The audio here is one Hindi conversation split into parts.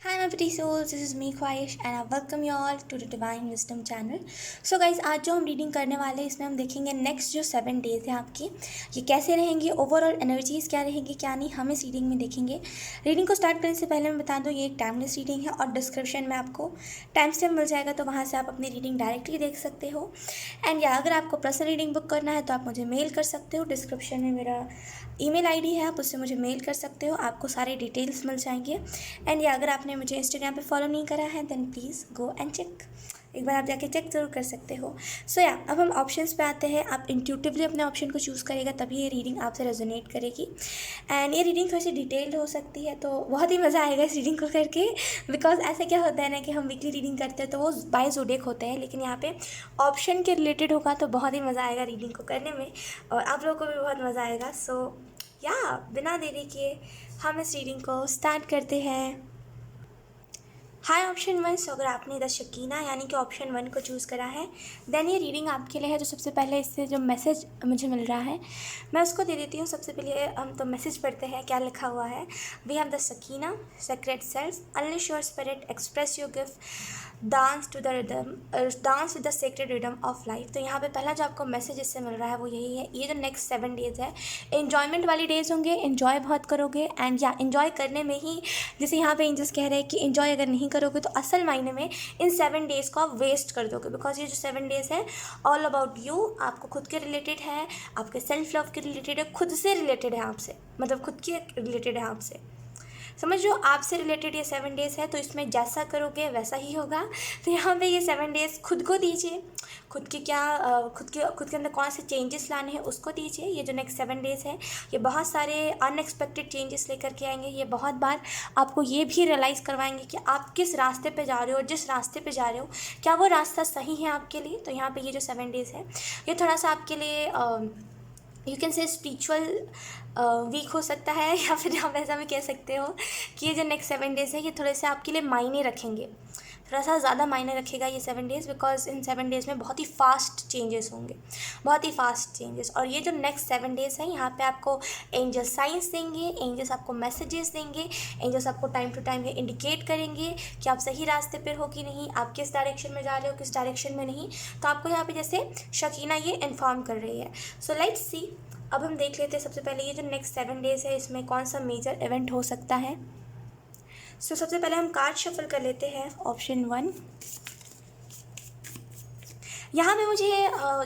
Hi my pretty souls, this is me Khwahish and I welcome you all to the Divine Wisdom channel. So guys, आज जो हम रीडिंग करने वाले हैं इसमें हम देखेंगे नेक्स्ट जो 7 डेज है आपकी ये कैसे रहेंगी, ओवरऑल एनर्जीज क्या रहेंगी क्या नहीं, हम इस रीडिंग में देखेंगे। रीडिंग को स्टार्ट करने से पहले मैं बता दूँ ये एक टाइमलेस रीडिंग है और डिस्क्रिप्शन में आपको टाइम स्टैम्प मिल जाएगा, तो वहाँ से आप अपनी रीडिंग डायरेक्टली देख सकते हो। एंड या अगर आपको पर्सनल रीडिंग बुक करना है तो आप मुझे मेल कर सकते हो। डिस्क्रिप्शन में मेरा ईमेल आईडी है, आप उससे मुझे मेल कर सकते हो, आपको सारे डिटेल्स मिल जाएंगे। एंड या अगर आपने मुझे इंस्टाग्राम पे फॉलो नहीं करा है then please go and check, एक बार आप जाके चेक ज़रूर कर सकते हो। सो या अब हम ऑप्शंस पे आते हैं। आप इंट्यूटिवली अपने ऑप्शन को चूज़ करेगा तभी ये रीडिंग आपसे रेजोनेट करेगी। एंड ये रीडिंग थोड़ी सी डिटेल्ड हो सकती है, तो बहुत ही मज़ा आएगा इस रीडिंग को करके। बिकॉज ऐसे क्या होता है ना कि हम वीकली रीडिंग करते हैं तो वो बाय ज़ोडिएक होते हैं, लेकिन यहाँ पे ऑप्शन के रिलेटेड होगा तो बहुत ही मज़ा आएगा रीडिंग को करने में और आप लोगों को भी बहुत मज़ा आएगा। सो या बिना देरी किए हम इस रीडिंग को स्टार्ट करते हैं। हाय ऑप्शन वन। सो अगर आपने द शकीना यानी कि ऑप्शन वन को चूज़ करा है देन ये रीडिंग आपके लिए है। तो सबसे पहले इससे जो मैसेज मुझे मिल रहा है मैं उसको दे देती हूँ। सबसे पहले हम तो मैसेज पढ़ते हैं, क्या लिखा हुआ है। We have the Shekinah sacred self unleash your spirit express your gift dance to the rhythm dance with the sacred rhythm of life. तो यहाँ पे पहला जो आपको मैसेज इससे मिल रहा है वो यही है, ये जो नेक्स्ट 7 डेज़ है इन्जॉयमेंट वाली डेज़ होंगे, इन्जॉय बहुत करोगे। एंड या इन्जॉय करने में ही जैसे यहाँ पे एंजल्स कह रहे हैं कि इन्जॉय अगर नहीं करोगे तो असल मायने में इन 7 डेज़ को आप वेस्ट कर दोगे। बिकॉज ये जो 7 डेज़ है ऑल अबाउट यू, आपको खुद के रिलेटेड है, आपके सेल्फ लव के रिलेटेड है, खुद से रिलेटेड है आपसे, मतलब खुद के रिलेटेड है आपसे, समझ लो आपसे रिलेटेड ये 7 डेज़ है। तो इसमें जैसा करोगे वैसा ही होगा। तो यहाँ पे ये 7 डेज़ खुद को दीजिए, खुद के क्या खुद के अंदर कौन से चेंजेस लाने हैं उसको दीजिए। ये जो नेक्स्ट 7 डेज़ है ये बहुत सारे अनएक्सपेक्टेड चेंजेस लेकर के आएंगे। ये बहुत बार आपको ये भी रियलाइज़ करवाएंगे कि आप किस रास्ते पे जा रहे हो, जिस रास्ते पे जा रहे हो क्या वो रास्ता सही है आपके लिए। तो यहाँ पे ये जो 7 डेज़ है ये थोड़ा सा आपके लिए you can say spiritual weak हो सकता है, या फिर आप ऐसा भी कह सकते हो कि ये जो नेक्स्ट 7 डेज़ है ये थोड़े से आपके लिए मायने रखेंगे, थोड़ा सा ज़्यादा मायने रखेगा ये 7 डेज़। बिकॉज इन 7 डेज़ में बहुत ही फास्ट चेंजेस होंगे, बहुत ही फास्ट चेंजेस। और ये जो नेक्स्ट 7 डेज़ है यहाँ पे आपको एंजल साइंस देंगे, एंजल्स आपको मैसेजेस देंगे, एंजल्स आपको टाइम टू टाइम ये इंडिकेट करेंगे कि आप सही रास्ते पर हो कि नहीं, आप किस डायरेक्शन में जा रहे हो किस डायरेक्शन में नहीं। तो आपको यहाँ पे जैसे शकीना ये इन्फॉर्म कर रही है। सो लेट्स सी, अब हम देख लेते हैं सबसे पहले ये जो नेक्स्ट 7 डेज़ है इसमें कौन सा मेजर इवेंट हो सकता है। सो सबसे पहले हम कार्ड शफल कर लेते हैं ऑप्शन वन। यहाँ पे मुझे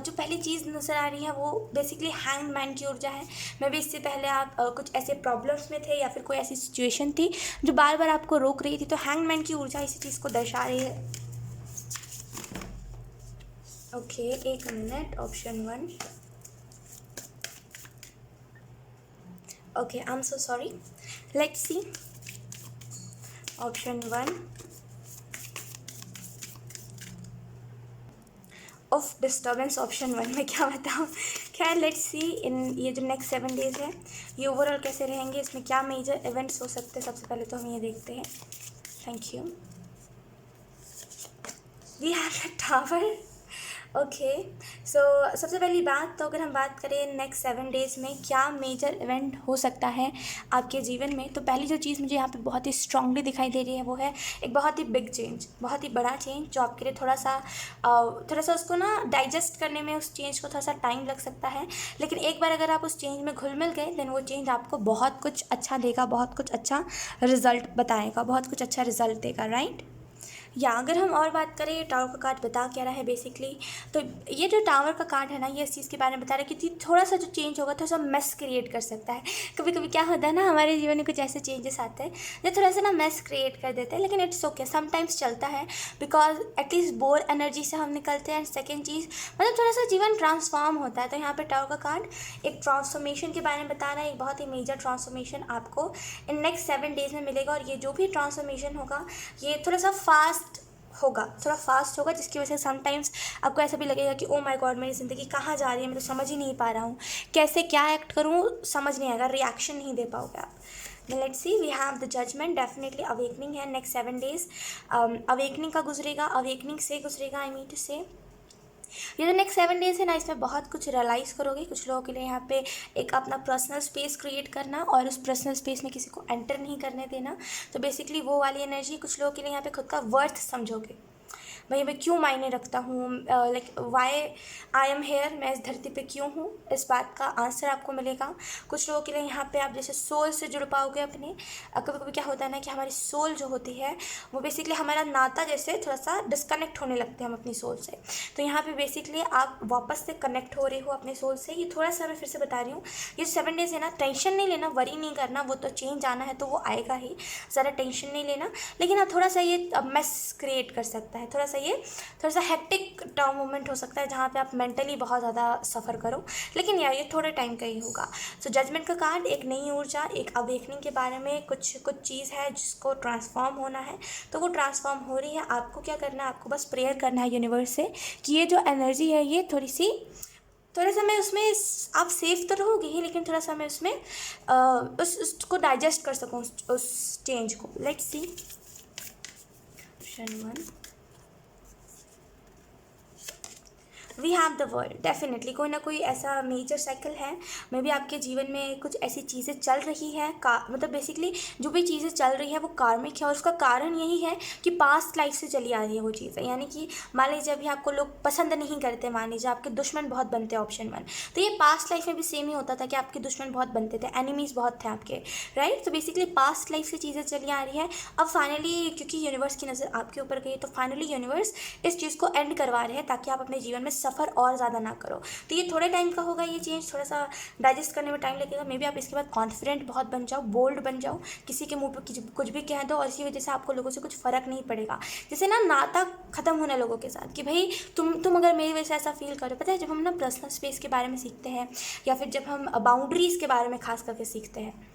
जो पहली चीज़ नज़र आ रही है वो बेसिकली हैंग मैन की ऊर्जा है। मैं भी इससे पहले आप कुछ ऐसे प्रॉब्लम्स में थे या फिर कोई ऐसी सिचुएशन थी जो बार बार आपको रोक रही थी, तो हैंग मैन की ऊर्जा इसी चीज़ को दर्शा रही है। ओके एक minute, option one. Okay I am so sorry, let's see option one of disturbance. Option one में क्या बताऊँ, खैर लेट्स सी इन ये जो नेक्स्ट 7 डेज़ है ये ओवरऑल कैसे रहेंगे, इसमें क्या मेजर इवेंट्स हो सकते हैं। सबसे पहले तो हम ये देखते हैं। Thank you. We have a tower. Okay so सबसे पहली बात, तो अगर हम बात करें नेक्स्ट 7 डेज़ में क्या मेजर इवेंट हो सकता है आपके जीवन में, तो पहली जो चीज़ मुझे यहाँ पे बहुत ही स्ट्रांगली दिखाई दे रही है वो है एक बहुत ही बिग चेंज, बहुत ही बड़ा चेंज जो आपके लिए थोड़ा सा उसको ना डाइजेस्ट करने में उस चेंज को थोड़ा सा टाइम लग सकता है। लेकिन एक बार अगर आप उस चेंज में घुल मिल गए देन वो चेंज आपको बहुत कुछ अच्छा देगा, बहुत कुछ अच्छा रिजल्ट बताएगा, बहुत कुछ अच्छा रिजल्ट देगा, राइट। या अगर हम और बात करें टावर का कार्ड बता क्या रहा है बेसिकली, तो ये जो टावर का कार्ड है ना ये इस चीज़ के बारे में बता रहा है कि थोड़ा सा जो चेंज होगा थोड़ा सा मेस क्रिएट कर सकता है। कभी कभी क्या होता है ना हमारे जीवन में कुछ ऐसे चेंजेस आते हैं जो थोड़ा सा ना मेस क्रिएट कर देते हैं, लेकिन इट्स ओके, समटाइम्स चलता है। बिकॉज एटलीस्ट बोर एनर्जी से हम निकलते हैं। एंड सेकेंड चीज़ मतलब थोड़ा सा जीवन ट्रांसफॉर्म होता है। तो यहाँ पर टावर का कार्ड एक ट्रांसफॉर्मेशन के बारे में बता रहा है, एक बहुत ही मेजर ट्रांसफॉर्मेशन आपको इन नेक्स्ट 7 डेज़ में मिलेगा। और ये जो भी ट्रांसफॉर्मेशन होगा ये थोड़ा सा फास्ट होगा, थोड़ा फास्ट होगा, जिसकी वजह से समटाइम्स आपको ऐसा भी लगेगा कि ओ माय गॉड मेरी ज़िंदगी कहाँ जा रही है, मैं तो समझ ही नहीं पा रहा हूँ, कैसे क्या एक्ट करूँ समझ नहीं आएगा, रिएक्शन नहीं दे पाओगे आप। Let's see we have the judgement. Definitely awakening है नेक्स्ट 7 डेज़। अवेकनिंग का गुजरेगा, अवेकनिंग से गुजरेगा, आई मीन टू से ये जो नेक्स्ट 7 डेज़ है ना, इसमें बहुत कुछ रियलाइज़ करोगे। कुछ लोगों के लिए यहाँ पे एक अपना पर्सनल स्पेस क्रिएट करना और उस पर्सनल स्पेस में किसी को एंटर नहीं करने देना, तो बेसिकली वो वाली एनर्जी। कुछ लोगों के लिए यहाँ पे खुद का वर्थ समझोगे, भाई मैं क्यों मायने रखता हूँ, like why I am here, मैं इस धरती पे क्यों हूँ, इस बात का आंसर आपको मिलेगा। कुछ लोगों के लिए यहाँ पे आप जैसे सोल से जुड़ पाओगे अपने। कभी कभी क्या होता है ना कि हमारी सोल जो होती है वो बेसिकली हमारा नाता जैसे थोड़ा सा डिस्कनेक्ट होने लगते हैं हम अपनी सोल से। तो यहाँ पे बेसिकली आप वापस से कनेक्ट हो रहे हो अपने सोल से। ये थोड़ा सा मैं फिर से बता रही हूँ, ये 7 डेज़ है ना, टेंशन नहीं लेना, वरी नहीं करना, वो तो चेंज आना है तो वो आएगा ही, ज़्यादा टेंशन नहीं लेना। लेकिन हाँ थोड़ा सा ये मेस क्रिएट कर सकता है, थोड़ा सा हेक्टिक टर्म मोमेंट हो सकता है जहाँ पे आप मेंटली बहुत ज़्यादा सफ़र करो, लेकिन यार ये थोड़े टाइम का ही होगा। सो जजमेंट का कार्ड एक नई ऊर्जा, एक अवेकनिंग के बारे में कुछ चीज़ है जिसको ट्रांसफॉर्म होना है, तो वो ट्रांसफॉर्म हो रही है। आपको क्या करना है, आपको बस प्रेयर करना है यूनिवर्स से कि ये जो एनर्जी है ये थोड़ा सा मैं उसमें आप सेफ तो रहोगे ही, लेकिन थोड़ा सा मैं उसमें उसको डाइजेस्ट कर सकूँ, उस चेंज को। Let's see option 1, we have the world. Definitely कोई ना कोई ऐसा मेजर साइकिल है, मे बी आपके जीवन में कुछ ऐसी चीज़ें चल रही हैं, मतलब बेसिकली जो भी चीज़ें चल रही है वो कार्मिक है, और उसका कारण यही है कि पास्ट लाइफ से चली आ रही है वो चीज़ें। यानी कि मान लीजिए अभी आपको लोग पसंद नहीं करते, मान लीजिए आपके दुश्मन बहुत बनते हैं, ऑप्शन 1, तो ये पास्ट लाइफ में भी सेम ही होता था कि आपके दुश्मन बहुत बनते थे, एनिमीज़ बहुत थे आपके, राइट। तो बेसिकली पास्ट लाइफ से चीज़ें चली आ रही है। अब फाइनली क्योंकि यूनिवर्स की नज़र आपके ऊपर गई, तो फाइनली यूनिवर्स इस चीज़ को एंड करवा रहे हैं ताकि आप अपने जीवन में सफ़र और ज़्यादा ना करो। तो ये थोड़े टाइम का होगा, ये चेंज थोड़ा सा डाइजेस्ट करने में टाइम लगेगा। मे बी आप इसके बाद कॉन्फिडेंट बहुत बन जाओ, बोल्ड बन जाओ, किसी के मुंह पर कुछ भी कह दो, और इसी वजह से आपको लोगों से कुछ फ़र्क नहीं पड़ेगा। जैसे ना नाता ख़त्म होना लोगों के साथ कि भाई तुम अगर मेरी वजह से ऐसा फील करो। पता है जब हम ना पर्सनल स्पेस के बारे में सीखते हैं, या फिर जब हम बाउंड्रीज़ के बारे में खास करके सीखते हैं,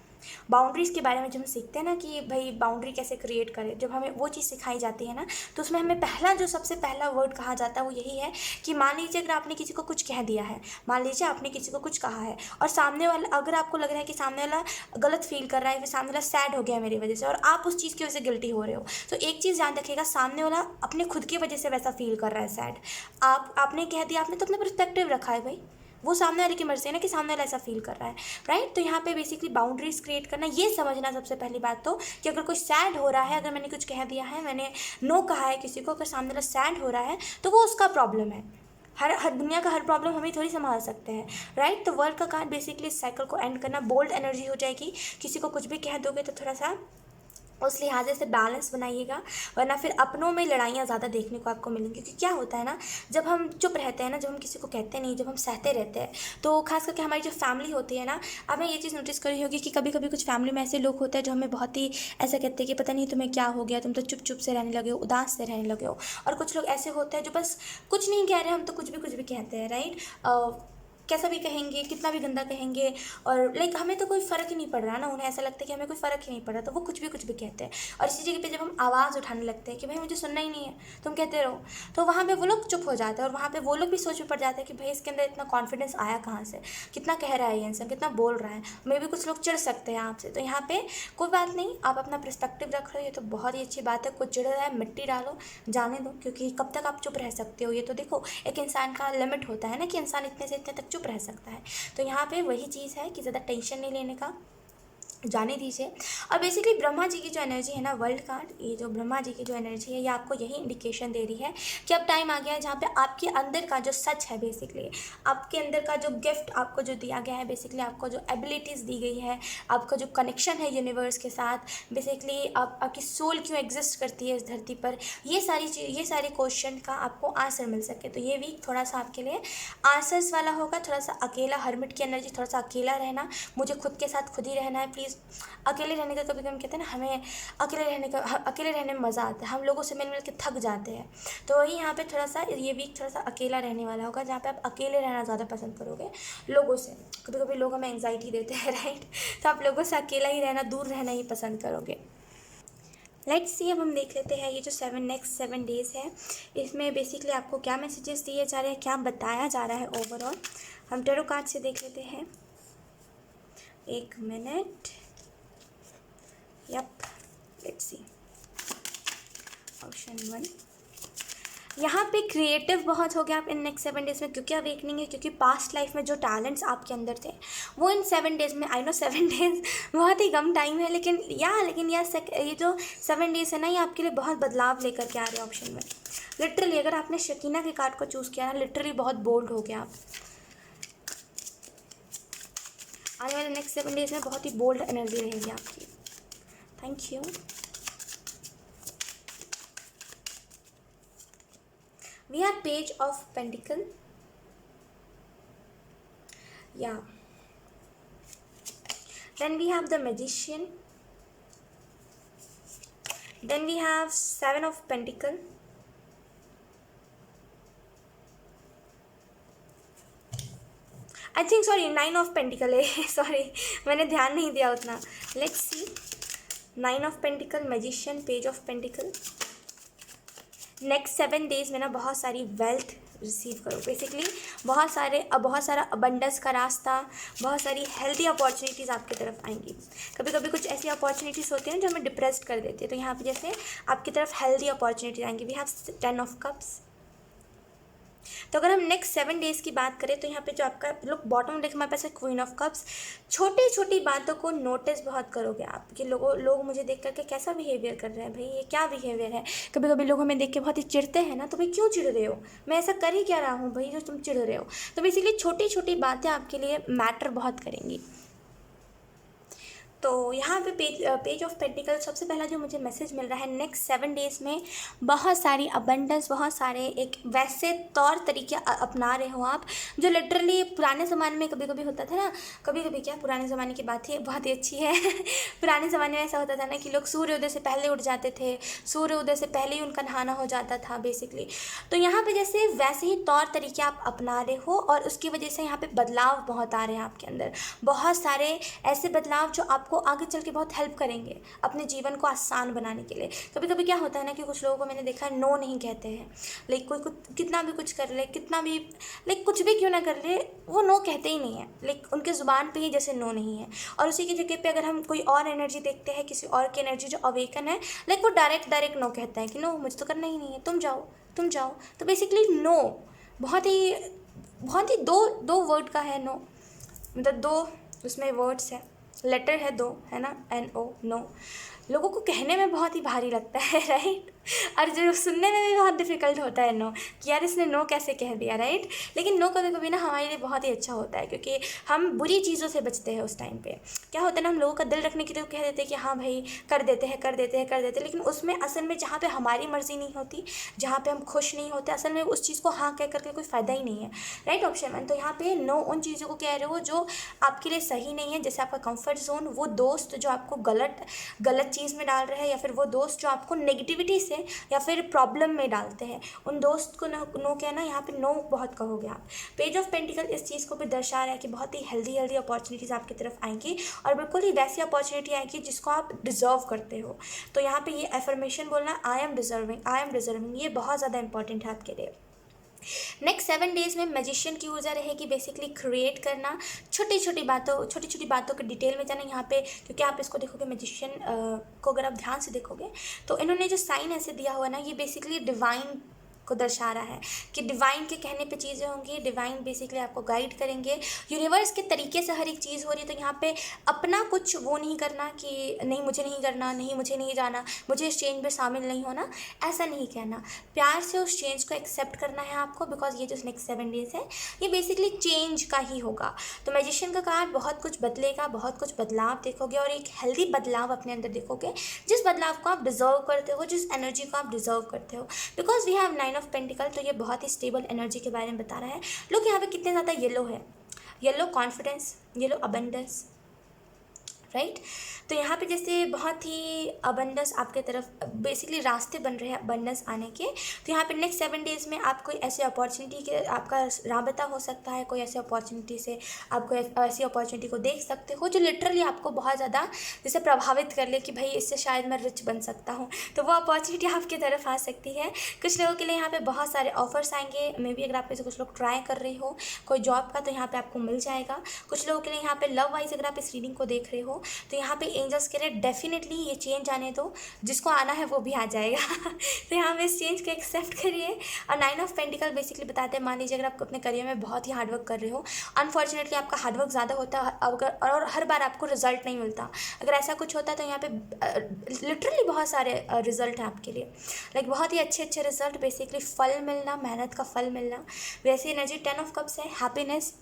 बाउंड्रीज़ के बारे में जब हम सीखते हैं ना कि भाई बाउंड्री कैसे क्रिएट करें, जब हमें वो चीज़ सिखाई जाती है ना, तो उसमें हमें सबसे पहला वर्ड कहा जाता है वो यही है कि मान लीजिए अगर आपने किसी को कुछ कह दिया है, मान लीजिए आपने किसी को कुछ कहा है, और सामने वाला, अगर आपको लग रहा है कि सामने वाला गलत फील कर रहा है, फिर सामने वाला सैड हो गया है मेरी वजह से, और आप उस चीज़ की वजह से गिल्टी हो रहे हो, तो एक चीज़ याद रखिएगा, सामने वाला अपने खुद की वजह से वैसा फील कर रहा है सैड। आपने कह दिया, आपने तो अपना पर्सपेक्टिव रखा है भाई, वो सामने वाले की मर्जी है ना कि सामने वाला ऐसा फील कर रहा है, राइट। तो यहाँ पे बेसिकली बाउंड्रीज क्रिएट करना, ये समझना सबसे पहली बात तो कि अगर कोई सैड हो रहा है, अगर मैंने कुछ कह दिया है, मैंने नो कहा है किसी को, अगर सामने वाला सैड हो रहा है तो वो उसका प्रॉब्लम है। हर दुनिया का हर प्रॉब्लम हम ही थोड़ी संभाल सकते हैं, राइट। तो वर्ल्ड का कार्ड बेसिकली इस साइकिल को एंड करना, बोल्ड एनर्जी हो जाएगी। किसी को कुछ भी कह दोगे तो थोड़ा सा उस लिहाजे से बैलेंस बनाइएगा, वरना फिर अपनों में लड़ाइयाँ ज़्यादा देखने को आपको मिलेंगी। क्योंकि क्या होता है ना, जब हम चुप रहते हैं ना, जब हम किसी को कहते नहीं, जब हम सहते रहते हैं, तो खास करके हमारी जो फैमिली होती है ना, आपने ये चीज़ नोटिस करी होगी कि कभी कभी कुछ फैमिली में ऐसे लोग होते हैं जो हमें बहुत ही ऐसा कहते हैं कि पता नहीं तुम्हें क्या हो गया, तुम तो चुप चुप से रहने लगे हो, उदास से रहने लगे हो। और कुछ लोग ऐसे होते हैं जो बस कुछ नहीं कह रहे, हम तो कुछ भी कहते हैं, राइट। कैसा भी कहेंगे, कितना भी गंदा कहेंगे, और लाइक हमें तो कोई फ़र्क ही नहीं पड़ रहा ना, उन्हें ऐसा लगता है कि हमें कोई फ़र्क ही नहीं पड़ रहा, तो वो कुछ भी कहते हैं। और इसी जगह पे जब हम आवाज़ उठाने लगते हैं कि भाई मुझे सुनना ही नहीं है, तुम कहते रहो, तो वहाँ पे वो लोग चुप हो जाते हैं, और वहाँ पे वो लोग भी सोच में पड़ जाते हैं कि भाई इसके अंदर इतना कॉन्फिडेंस आया कहाँ से, कितना कह रहा है ये इंसान, कितना बोल रहा है। मे भी कुछ लोग चिढ़ सकते हैं आपसे, तो यहाँ पे कोई बात नहीं, आप अपना पर्सपेक्टिव रख रहे हो, ये तो बहुत ही अच्छी बात है। कुछ चिढ़ रहा है, मिट्टी डालो, जाने दो, क्योंकि कब तक आप चुप रह सकते हो। ये तो देखो एक इंसान का लिमिट होता है ना कि इंसान इतने से इतने तक चुप रह सकता है। तो यहाँ पे वही चीज़ है कि ज़्यादा टेंशन नहीं लेने का, जाने दीजिए। और बेसिकली ब्रह्मा जी की जो एनर्जी है ना, वर्ल्ड कार्ड, ये जो ब्रह्मा जी की जो एनर्जी है, ये आपको यही इंडिकेशन दे रही है कि अब टाइम आ गया है जहाँ पे आपके अंदर का जो सच है, बेसिकली आपके अंदर का जो गिफ्ट आपको जो दिया गया है, बेसिकली आपको जो एबिलिटीज़ दी गई है, आपका जो कनेक्शन है यूनिवर्स के साथ, बेसिकली आपकी सोल क्यों एग्जिस्ट करती है इस धरती पर, ये सारे क्वेश्चन का आपको आंसर मिल सके। तो ये वीक थोड़ा सा आपके लिए आंसर्स वाला होगा, थोड़ा सा अकेला, हर्मिट की एनर्जी, थोड़ा सा अकेला रहना, मुझे खुद के साथ खुद ही रहना है प्लीज़। अकेले रहने का कभी कभी कहते हैं ना, हमें अकेले रहने में मज़ा आता है, हम लोगों से मिल के थक जाते हैं। तो वही यहाँ पे थोड़ा सा ये वीक थोड़ा सा अकेला रहने वाला होगा, जहाँ पे आप अकेले रहना ज़्यादा पसंद करोगे लोगों से। कभी कभी लोग हमें एंग्जाइटी देते हैं, राइट, तो आप लोगों से अकेला ही रहना, दूर रहना ही पसंद करोगे। लेट्स सी, अब हम देख लेते हैं ये जो नेक्स्ट 7 डेज़ है, इसमें बेसिकली आपको क्या मैसेजेस दिए जा रहे हैं, क्या बताया जा रहा है ओवरऑल। हम टेरो कार्ड से देख लेते हैं, एक minute. Yep, let's see option 1, यहाँ पे क्रिएटिव बहुत हो गया आप इन नेक्स्ट 7 डेज में, क्योंकि अवेकनिंग है, क्योंकि पास्ट लाइफ में जो टैलेंट्स आपके अंदर थे वो इन 7 डेज में, आई नो 7 डेज बहुत ही कम टाइम है, लेकिन ये जो 7 डेज है ना, ये आपके लिए बहुत बदलाव लेकर के आ रहे हैं ऑप्शन में। लिटरली अगर आपने शकीना के कार्ड को चूज़ किया ना, लिटरली बहुत बोल्ड हो गया आप। आने वाले नेक्स्ट 7 डेज में बहुत ही बोल्ड एनर्जी रहेगी आपकी। Thank you. We have Page of Pentacle. Yeah. Then we have the Magician. Then we have 7 of Pentacle. I think sorry 9 of Pentacle है sorry मैंने ध्यान नहीं दिया उतना। Let's see 9 of Pentacle, Magician, Page of Pentacle। Next 7 days में ना बहुत सारी वेल्थ रिसीव करो, बेसिकली बहुत सारा अबंडेंस का रास्ता, बहुत सारी हेल्दी अपॉर्चुनिटीज़ आपकी तरफ आएंगी। कभी कभी कुछ ऐसी अपॉर्चुनिटीज़ होती हैं जो हमें डिप्रेस्ड कर देती है, तो यहाँ पे जैसे आपकी तरफ हेल्दी अपॉर्चुनिटीज आएंगी। We have 10 of cups. तो अगर हम नेक्स्ट 7 डेज की बात करें तो यहाँ पे जो आपका लुक बॉटम देख हमारे पास है क्वीन ऑफ कप्स। छोटी छोटी बातों को नोटिस बहुत करोगे आप कि लोग मुझे देख करके कैसा बिहेवियर कर रहे हैं, भाई ये क्या बिहेवियर है। कभी कभी लोग हमें देख के बहुत ही चिढ़ते हैं ना, तो भाई क्यों चिढ़ रहे हो, मैं ऐसा कर ही क्या रहा हूँ भाई जो तुम चिढ़ रहे हो। तो बेसिकली छोटी छोटी बातें आपके लिए मैटर बहुत करेंगी। तो यहाँ पे पेज ऑफ पेंटिकल सबसे पहला जो मुझे मैसेज मिल रहा है, नेक्स्ट 7 डेज में बहुत सारी अबंडेंस, बहुत सारे एक वैसे तौर तरीके अपना रहे हो आप जो लिटरली पुराने ज़माने में कभी कभी होता था ना, कभी कभी क्या पुराने ज़माने की बात है बहुत ही अच्छी है पुराने ज़माने में ऐसा होता था ना कि लोग सूर्योदय से पहले उठ जाते थे, सूर्योदय से पहले ही उनका नहाना हो जाता था बेसिकली। तो यहाँ पे जैसे वैसे ही तौर तरीके आप अपना रहे हो और उसकी वजह से यहाँ पे बदलाव बहुत आ रहे हैं आपके अंदर, बहुत सारे ऐसे बदलाव जो आपको आगे चल के बहुत हेल्प करेंगे अपने जीवन को आसान बनाने के लिए। कभी कभी क्या होता है ना कि कुछ लोगों को मैंने देखा है नो नहीं कहते हैं, लाइक कोई कितना भी कुछ कर ले, कितना भी लाइक कुछ भी क्यों ना कर ले, वो नो कहते ही नहीं है, लाइक उनके ज़ुबान पे ही जैसे नो नहीं है। और उसी की जगह पे अगर हम कोई और एनर्जी देखते हैं, किसी और की एनर्जी जो अवेकन है, लाइक वो डायरेक्ट नो कहता है कि नो मुझे तो करना ही नहीं है, तुम जाओ। तो बेसिकली नो बहुत ही दो वर्ड का है नो, मतलब 2 उसमें वर्ड्स है, लेटर है 2 है ना, NO नो। लोगों को कहने में बहुत ही भारी लगता है राइट, और जो सुनने में भी बहुत डिफ़िकल्ट होता है नो, कि यार इसने नो कैसे कह दिया राइट। लेकिन नो कभी कभी ना हमारे लिए बहुत ही अच्छा होता है, क्योंकि हम बुरी चीज़ों से बचते हैं। उस टाइम पे क्या होता है ना, हम लोगों का दिल रखने के लिए कह देते हैं कि हाँ भाई कर देते हैं, लेकिन उसमें असल में जहाँ पे हमारी मर्ज़ी नहीं होती, जहाँ पे हम खुश नहीं होते, असल में उस चीज़ को हाँ कह करके कोई फ़ायदा ही नहीं है राइट। ऑप्शन 1 तो यहाँ पे नो उन चीज़ों को कह रहे हो जो आपके लिए सही नहीं है, जैसे आपका कंफर्ट जोन, वो दोस्त जो आपको गलत चीज़ में डाल रहे हैं, या फिर वो दोस्त जो आपको नेगेटिविटी से या फिर प्रॉब्लम में डालते हैं, उन दोस्त को नो कहना, यहाँ पे नो बहुत कहोगे आप। पेज ऑफ पेंटिकल इस चीज़ को भी दर्शा रहा है कि बहुत ही हेल्दी अपॉर्चुनिटीज़ आपकी तरफ आएंगी, और बिल्कुल ही वैसी अपॉर्चुनिटी आएगी जिसको आप डिज़र्व करते हो। तो यहाँ पे ये एफर्मेशन बोलना, आई एम डिज़र्विंग, ये बहुत ज़्यादा इंपॉर्टेंट है आपके लिए। नेक्स्ट 7 डेज में मैजिशियन की ऊर्जा रहेगी, बेसिकली क्रिएट करना, छोटी छोटी बातों के डिटेल में जाना यहाँ पे, क्योंकि आप इसको देखोगे मैजिशियन को अगर आप ध्यान से देखोगे तो इन्होंने जो साइन ऐसे दिया हुआ ना, ये बेसिकली डिवाइन को दर्शा रहा है कि डिवाइन के कहने पे चीज़ें होंगी, डिवाइन बेसिकली आपको गाइड करेंगे, यूनिवर्स के तरीके से हर एक चीज़ हो रही है। तो यहाँ पे अपना कुछ वो नहीं करना कि नहीं मुझे नहीं करना, नहीं मुझे नहीं जाना, मुझे इस चेंज में शामिल नहीं होना, ऐसा नहीं कहना। प्यार से उस चेंज को एक्सेप्ट करना है आपको, बिकॉज ये जो नेक्स्ट 7 डेज है ये बेसिकली चेंज का ही होगा। तो मैजिशियन का कार्ड बहुत कुछ बदलेगा, बहुत कुछ बदलाव देखोगे, और एक हेल्दी बदलाव अपने अंदर देखोगे, जिस बदलाव को आप डिजर्व करते हो, जिस एनर्जी को आप डिजर्व करते हो। Because we have 9 of pentacle, तो ये बहुत ही स्टेबल एनर्जी के बारे में बता रहा है। लोग यहाँ पे कितने ज़्यादा येलो है, yellow confidence, yellow abundance right. तो यहाँ पे जैसे बहुत ही अबंडेंस आपके तरफ बेसिकली रास्ते बन रहे हैं अबंडेंस आने के। तो यहाँ पे नेक्स्ट 7 डेज में आप कोई ऐसी अपॉर्चुनिटी के आपका राबता हो सकता है, कोई ऐसी अपॉर्चुनिटी से आपको ऐसी अपॉर्चुनिटी को देख सकते हो जो लिटरली आपको बहुत ज़्यादा जैसे प्रभावित कर ले कि भाई इससे शायद मैं रिच बन सकता हूँ, तो वो अपॉर्चुनिटी आपकी तरफ आ सकती है। कुछ लोगों के लिए यहाँ पे बहुत सारे ऑफर्स आएंगे, मे बी अगर आप इसे कुछ लोग ट्राई कर रहे हो कोई जॉब का, तो यहाँ पे आपको मिल जाएगा। कुछ लोगों के लिए यहाँ पे लव वाइज अगर आप इस रीडिंग को देख रहे हो, तो यहाँ पे एंजल्स कह रहे हैं डेफिनेटली ये चेंज आने दो, जिसको आना है वो भी आ जाएगा। तो यहाँ पे इस चेंज को एक्सेप्ट करिए। और 9 ऑफ पेंटिकल बेसिकली बताते हैं, मान लीजिए अगर आप अपने करियर में बहुत ही हार्डवर्क कर रहे हो, अनफॉर्चुनेटली आपका हार्डवर्क ज़्यादा होता है अगर, और हर बार आपको रिजल्ट नहीं मिलता, अगर ऐसा कुछ होता है तो यहाँ पे लिटरली बहुत सारे रिजल्ट हैं आपके लिए, लाइक बहुत ही अच्छे अच्छे रिजल्ट, बेसिकली फल मिलना, मेहनत का फल मिलना। वैसे एनर्जी 10 ऑफ कप्स है, हैप्पीनेस।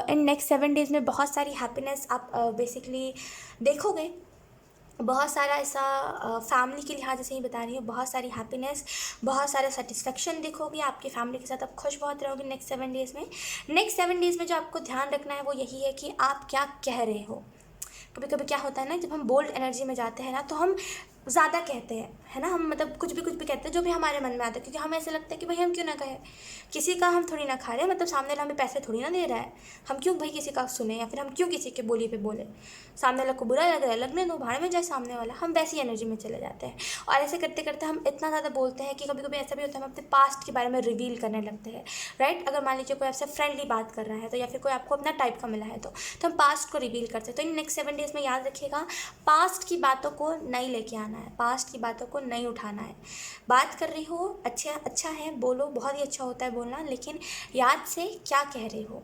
इन नेक्स्ट 7 डेज में बहुत सारी हैप्पीनेस आप बेसिकली देखोगे। बहुत सारा ऐसा फैमिली के लिहाज से ही बता रही हूँ, बहुत सारी हैप्पीनेस, बहुत सारा सेटिस्फेक्शन देखोगे आपकी फैमिली के साथ, आप खुश बहुत रहोगे नेक्स्ट 7 डेज़ में। नेक्स्ट 7 डेज़ में जो आपको ध्यान रखना है वो यही है कि आप क्या कह रहे हो। कभी कभी क्या होता है ना, जब हम बोल्ड एनर्जी में जाते हैं ना तो हम ज़्यादा कहते हैं, है ना, हम मतलब कुछ भी कहते हैं जो भी हमारे मन में आता है, क्योंकि हमें ऐसा लगता है कि भाई हम क्यों ना कहें, किसी का हम थोड़ी ना खा रहे हैं, मतलब सामने वाला हमें पैसे थोड़ी ना दे रहा है, हम क्यों भाई किसी का सुने, या फिर हम क्यों किसी के बोली पे बोले, सामने वाला को बुरा लग रहा है, लगने दो, भाड़ में जाए सामने वाला, हम वैसी एनर्जी में चले जाते हैं। और ऐसे करते करते हम इतना ज़्यादा बोलते हैं कि कभी कभी ऐसा भी होता है हम अपने पास्ट के बारे में रिवील करने लगते हैं, राइट। अगर मान लीजिए कोई आपसे फ्रेंडली बात कर रहा है तो, या फिर कोई आपको अपना टाइप का मिला है तो हम पास्ट को रिवील करते हैं। तो इन नेक्स्ट 7 डेज़ में याद रखिएगा, पास्ट की बातों को नहीं लेके आना है, पास्ट की बातों को नहीं उठाना है। बात कर रही हो, अच्छा है, बोलो, बहुत ही अच्छा होता है बोलना, लेकिन याद से क्या कह रहे हो।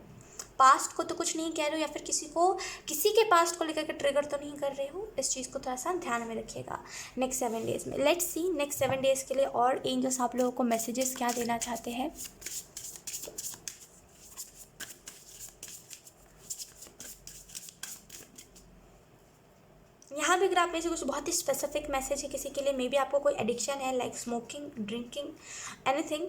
पास्ट को तो कुछ नहीं कह रहे हो, या फिर किसी के पास्ट को लेकर के ट्रिगर तो नहीं कर रहे हो। इस चीज़ को थोड़ा सा ध्यान में रखिएगा नेक्स्ट 7 डेज़ में। लेट्स सी नेक्स्ट 7 डेज़ के लिए और एंजल्स आप लोगों को मैसेजेस क्या देना चाहते हैं। यहाँ भी अगर आप में से कुछ बहुत ही स्पेसिफिक मैसेज है किसी के लिए, मे बी आपको कोई एडिक्शन है, like smoking, drinking, anything,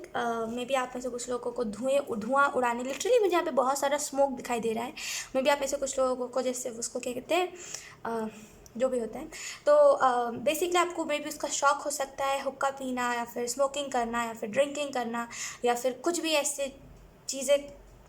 may be आप में से कुछ लोगों को धुआं उड़ाने, लिटरली मुझे यहाँ पे बहुत सारा स्मोक दिखाई दे रहा है। मे बी आप में से कुछ लोगों को जैसे उसको क्या कहते हैं, जो भी होता है, तो बेसिकली आपको मे बी उसका शौक हो सकता है, हुक्का पीना, या फिर स्मोकिंग करना, या फिर ड्रिंकिंग करना, या फिर कुछ भी ऐसे चीज़ें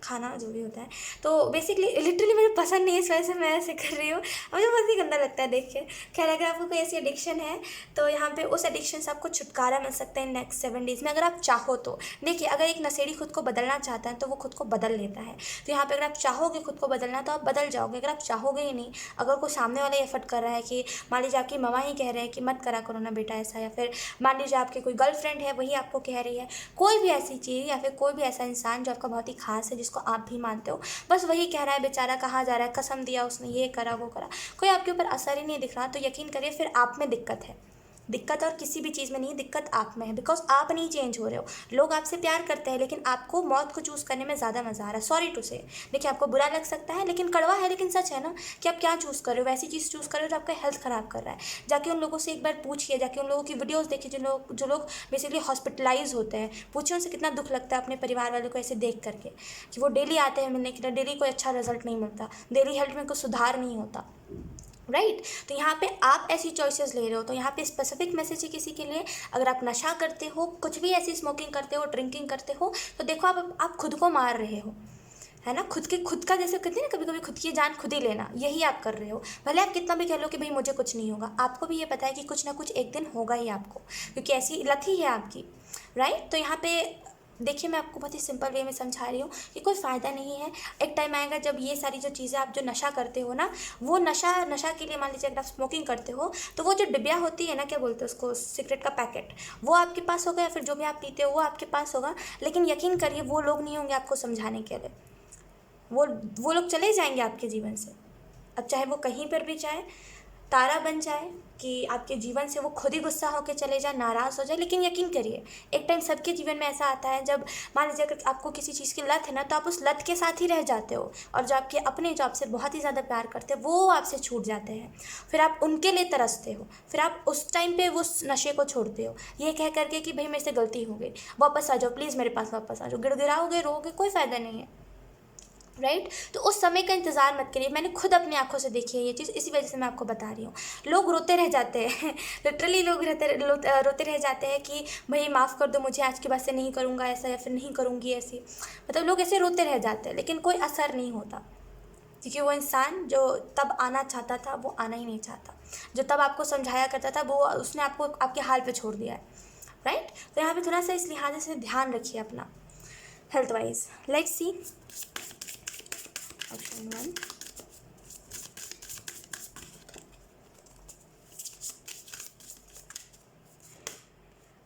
खाना, जो भी होता है। तो बेसिकली लिटरली मुझे पसंद नहीं है, इस वजह से मैं ऐसे कर रही हूँ, मुझे बहुत ही गंदा लगता है देख के। खैर, अगर आपको कोई ऐसी एडिक्शन है तो यहाँ पे उस एडिक्शन से आपको छुटकारा मिल सकता है नेक्स्ट 7 डेज़ में, अगर आप चाहो तो। देखिए, अगर एक नशेड़ी खुद को बदलना चाहता है तो वो खुद को बदल लेता है। तो यहाँ पर अगर आप चाहोगे खुद को बदलना तो आप बदल जाओगे, अगर आप चाहोगे ही नहीं, अगर कोई सामने वाला एफर्ट कर रहा है कि मान लीजिए आपकी मम्मा ही कह रहे हैं कि मत करा करो ना बेटा ऐसा, या फिर मान लीजिए आपकी कोई गर्लफ्रेंड है वही आपको कह रही है, कोई भी ऐसी चीज़, या फिर कोई भी ऐसा इंसान जो आपका बहुत ही खास है, जिसको आप भी मानते हो, बस वही कह रहा है बेचारा कहाँ जा रहा है, कसम दिया उसने, ये करा वो करा, कोई आपके ऊपर असर ही नहीं दिख रहा, तो यकीन करिए फिर आप में दिक्कत है। दिक्कत और किसी भी चीज़ में नहीं, दिक्कत आप में है, बिकॉज आप नहीं चेंज हो रहे हो। लोग आपसे प्यार करते हैं, लेकिन आपको मौत को चूज़ करने में ज़्यादा मज़ा आ रहा है। सॉरी टू से, देखिए आपको बुरा लग सकता है, लेकिन कड़वा है, लेकिन सच है ना, कि आप क्या चूज़ कर रहे हो, वैसी चीज़ चूज़ कर रहे हो जो आपका हेल्थ ख़राब कर रहा है। जाके उन लोगों से एक बार पूछिए, जाके उन लोगों की वीडियोज़ देखिए जो लोग बेसिकली हॉस्पिटलाइज होते हैं, पूछिए उनसे कितना दुख लगता है अपने परिवार वालों को ऐसे देख करके, कि वो डेली आते हैं मिलने के लिए, डेली कोई अच्छा रिजल्ट नहीं मिलता, डेली हेल्थ में कुछ सुधार नहीं होता, राइट। तो यहाँ पे आप ऐसी चॉइसेस ले रहे हो, तो यहाँ पे स्पेसिफिक मैसेज है किसी के लिए, अगर आप नशा करते हो, कुछ भी ऐसी स्मोकिंग करते हो, ड्रिंकिंग करते हो, तो देखो आप खुद को मार रहे हो, है ना। खुद का जैसे कहते हैं ना, कभी कभी खुद की जान खुद ही लेना, यही आप कर रहे हो। भले आप कितना भी कह लो कि भाई मुझे कुछ नहीं होगा, आपको भी ये पता है कि कुछ ना कुछ एक दिन होगा ही आपको, क्योंकि ऐसी लत ही है आपकी, राइट। तो यहाँ पे देखिए, मैं आपको बहुत ही सिंपल वे में समझा रही हूँ कि कोई फ़ायदा नहीं है। एक टाइम आएगा जब ये सारी जो चीज़ें आप जो नशा करते हो ना, वो नशा के लिए, मान लीजिए अगर आप स्मोकिंग करते हो तो वो जो डिबिया होती है ना, क्या बोलते हैं उसको, सिगरेट का पैकेट, वो आपके पास होगा, या फिर जो भी आप पीते हो वो आपके पास होगा, लेकिन यकीन करिए वो लोग नहीं होंगे आपको समझाने के लिए, वो लोग चले जाएंगे आपके जीवन से। अब चाहे वो कहीं पर भी जाए, तारा बन जाए, कि आपके जीवन से वो खुद ही गुस्सा होकर चले जाए, नाराज़ हो जाए, लेकिन यकीन करिए एक टाइम सबके जीवन में ऐसा आता है, जब मान लीजिए अगर आपको किसी चीज़ की लत है ना, तो आप उस लत के साथ ही रह जाते हो, और जो आपके अपने, जो आपसे बहुत ही ज़्यादा प्यार करते हैं, वो आपसे छूट जाते हैं, फिर आप उनके लिए तरसते हो, फिर आप उस टाइम पे उस नशे को छोड़ते हो, ये कह करके कि भाई मेरे से गलती हो गई, वापस आ जाओ प्लीज़, मेरे पास वापस आ जाओ, गिड़गिड़ाओगे, रोगे, कोई फ़ायदा नहीं है, राइट। तो उस समय का इंतज़ार मत करिए, मैंने खुद अपनी आंखों से देखी है ये चीज़, इसी वजह से मैं आपको बता रही हूँ। लोग रोते रह जाते हैं लिटरली लोग रोते रह जाते हैं कि भाई माफ़ कर दो मुझे, आज के बाद से नहीं करूँगा ऐसा, या फिर नहीं करूँगी ऐसी, मतलब लोग ऐसे रोते रह जाते हैं, लेकिन कोई असर नहीं होता, क्योंकि वो इंसान जो तब आना चाहता था वो आना ही नहीं चाहता, जो तब आपको समझाया करता था वो उसने आपको आपके हाल पे छोड़ दिया है, राइट। तो यहाँ पे थोड़ा सा इस लिहाज से ध्यान रखिए अपना health wise. Let's see option 1,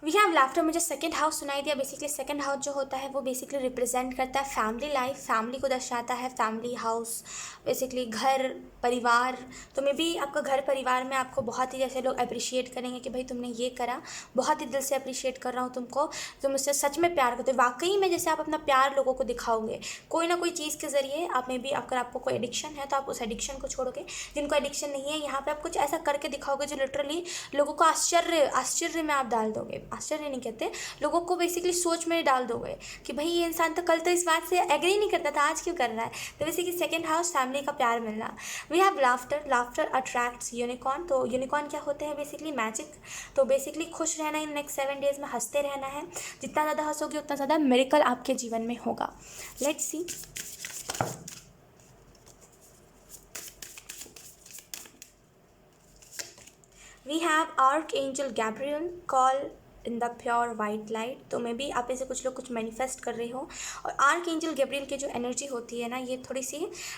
we have laughter, मुझे सेकंड हाउस सुनाई दिया। बेसिकली सेकंड हाउस जो होता है वो बेसिकली रिप्रेजेंट करता है फैमिली लाइफ, फैमिली को दर्शाता है, फैमिली हाउस बेसिकली घर परिवार। तो मे बी आपका घर परिवार में आपको बहुत ही जैसे लोग अप्रिशिएट करेंगे कि भाई तुमने ये करा, बहुत ही दिल से अप्रिशिएट कर रहा हूँ तुमको, तुम मुझसे सच में प्यार करते हो। वाकई में जैसे आप अपना प्यार लोगों को दिखाओगे कोई ना कोई चीज़ के ज़रिए। आप में भी अगर आपको कोई एडिक्शन है तो आप उस एडिक्शन को छोड़ोगे, जिनको एडिक्शन नहीं है यहाँ पे आप कुछ ऐसा करके दिखाओगे जो लिटरली लोगों को आश्चर्य में आप डाल दोगे। आश्चर्य नहीं कहते, लोगों को बेसिकली सोच में डाल दोगे कि भाई ये इंसान तो कल तो इस बात से एग्री नहीं करता था, आज क्यों कर रहा है। तो बेसिकली सेकंड हाउस फैमिली का प्यार मिलना। We have laughter, laughter attracts unicorn. तो यूनिकॉर्न क्या होते हैं, बेसिकली मैजिक। तो बेसिकली खुश रहना, इन नेक्स्ट 7 डेज में हंसते रहना है। जितना ज़्यादा हंसोगे उतना ज़्यादा मिरेकल आपके जीवन में होगा। Let's see. We have archangel Gabriel, call in the pure white light. तो मे बी आप ऐसे कुछ लोग कुछ मैनिफेस्ट कर रहे हो। और आर्कएंजल गैब्रियल की जो एनर्जी होती है ना, ये थोड़ी सी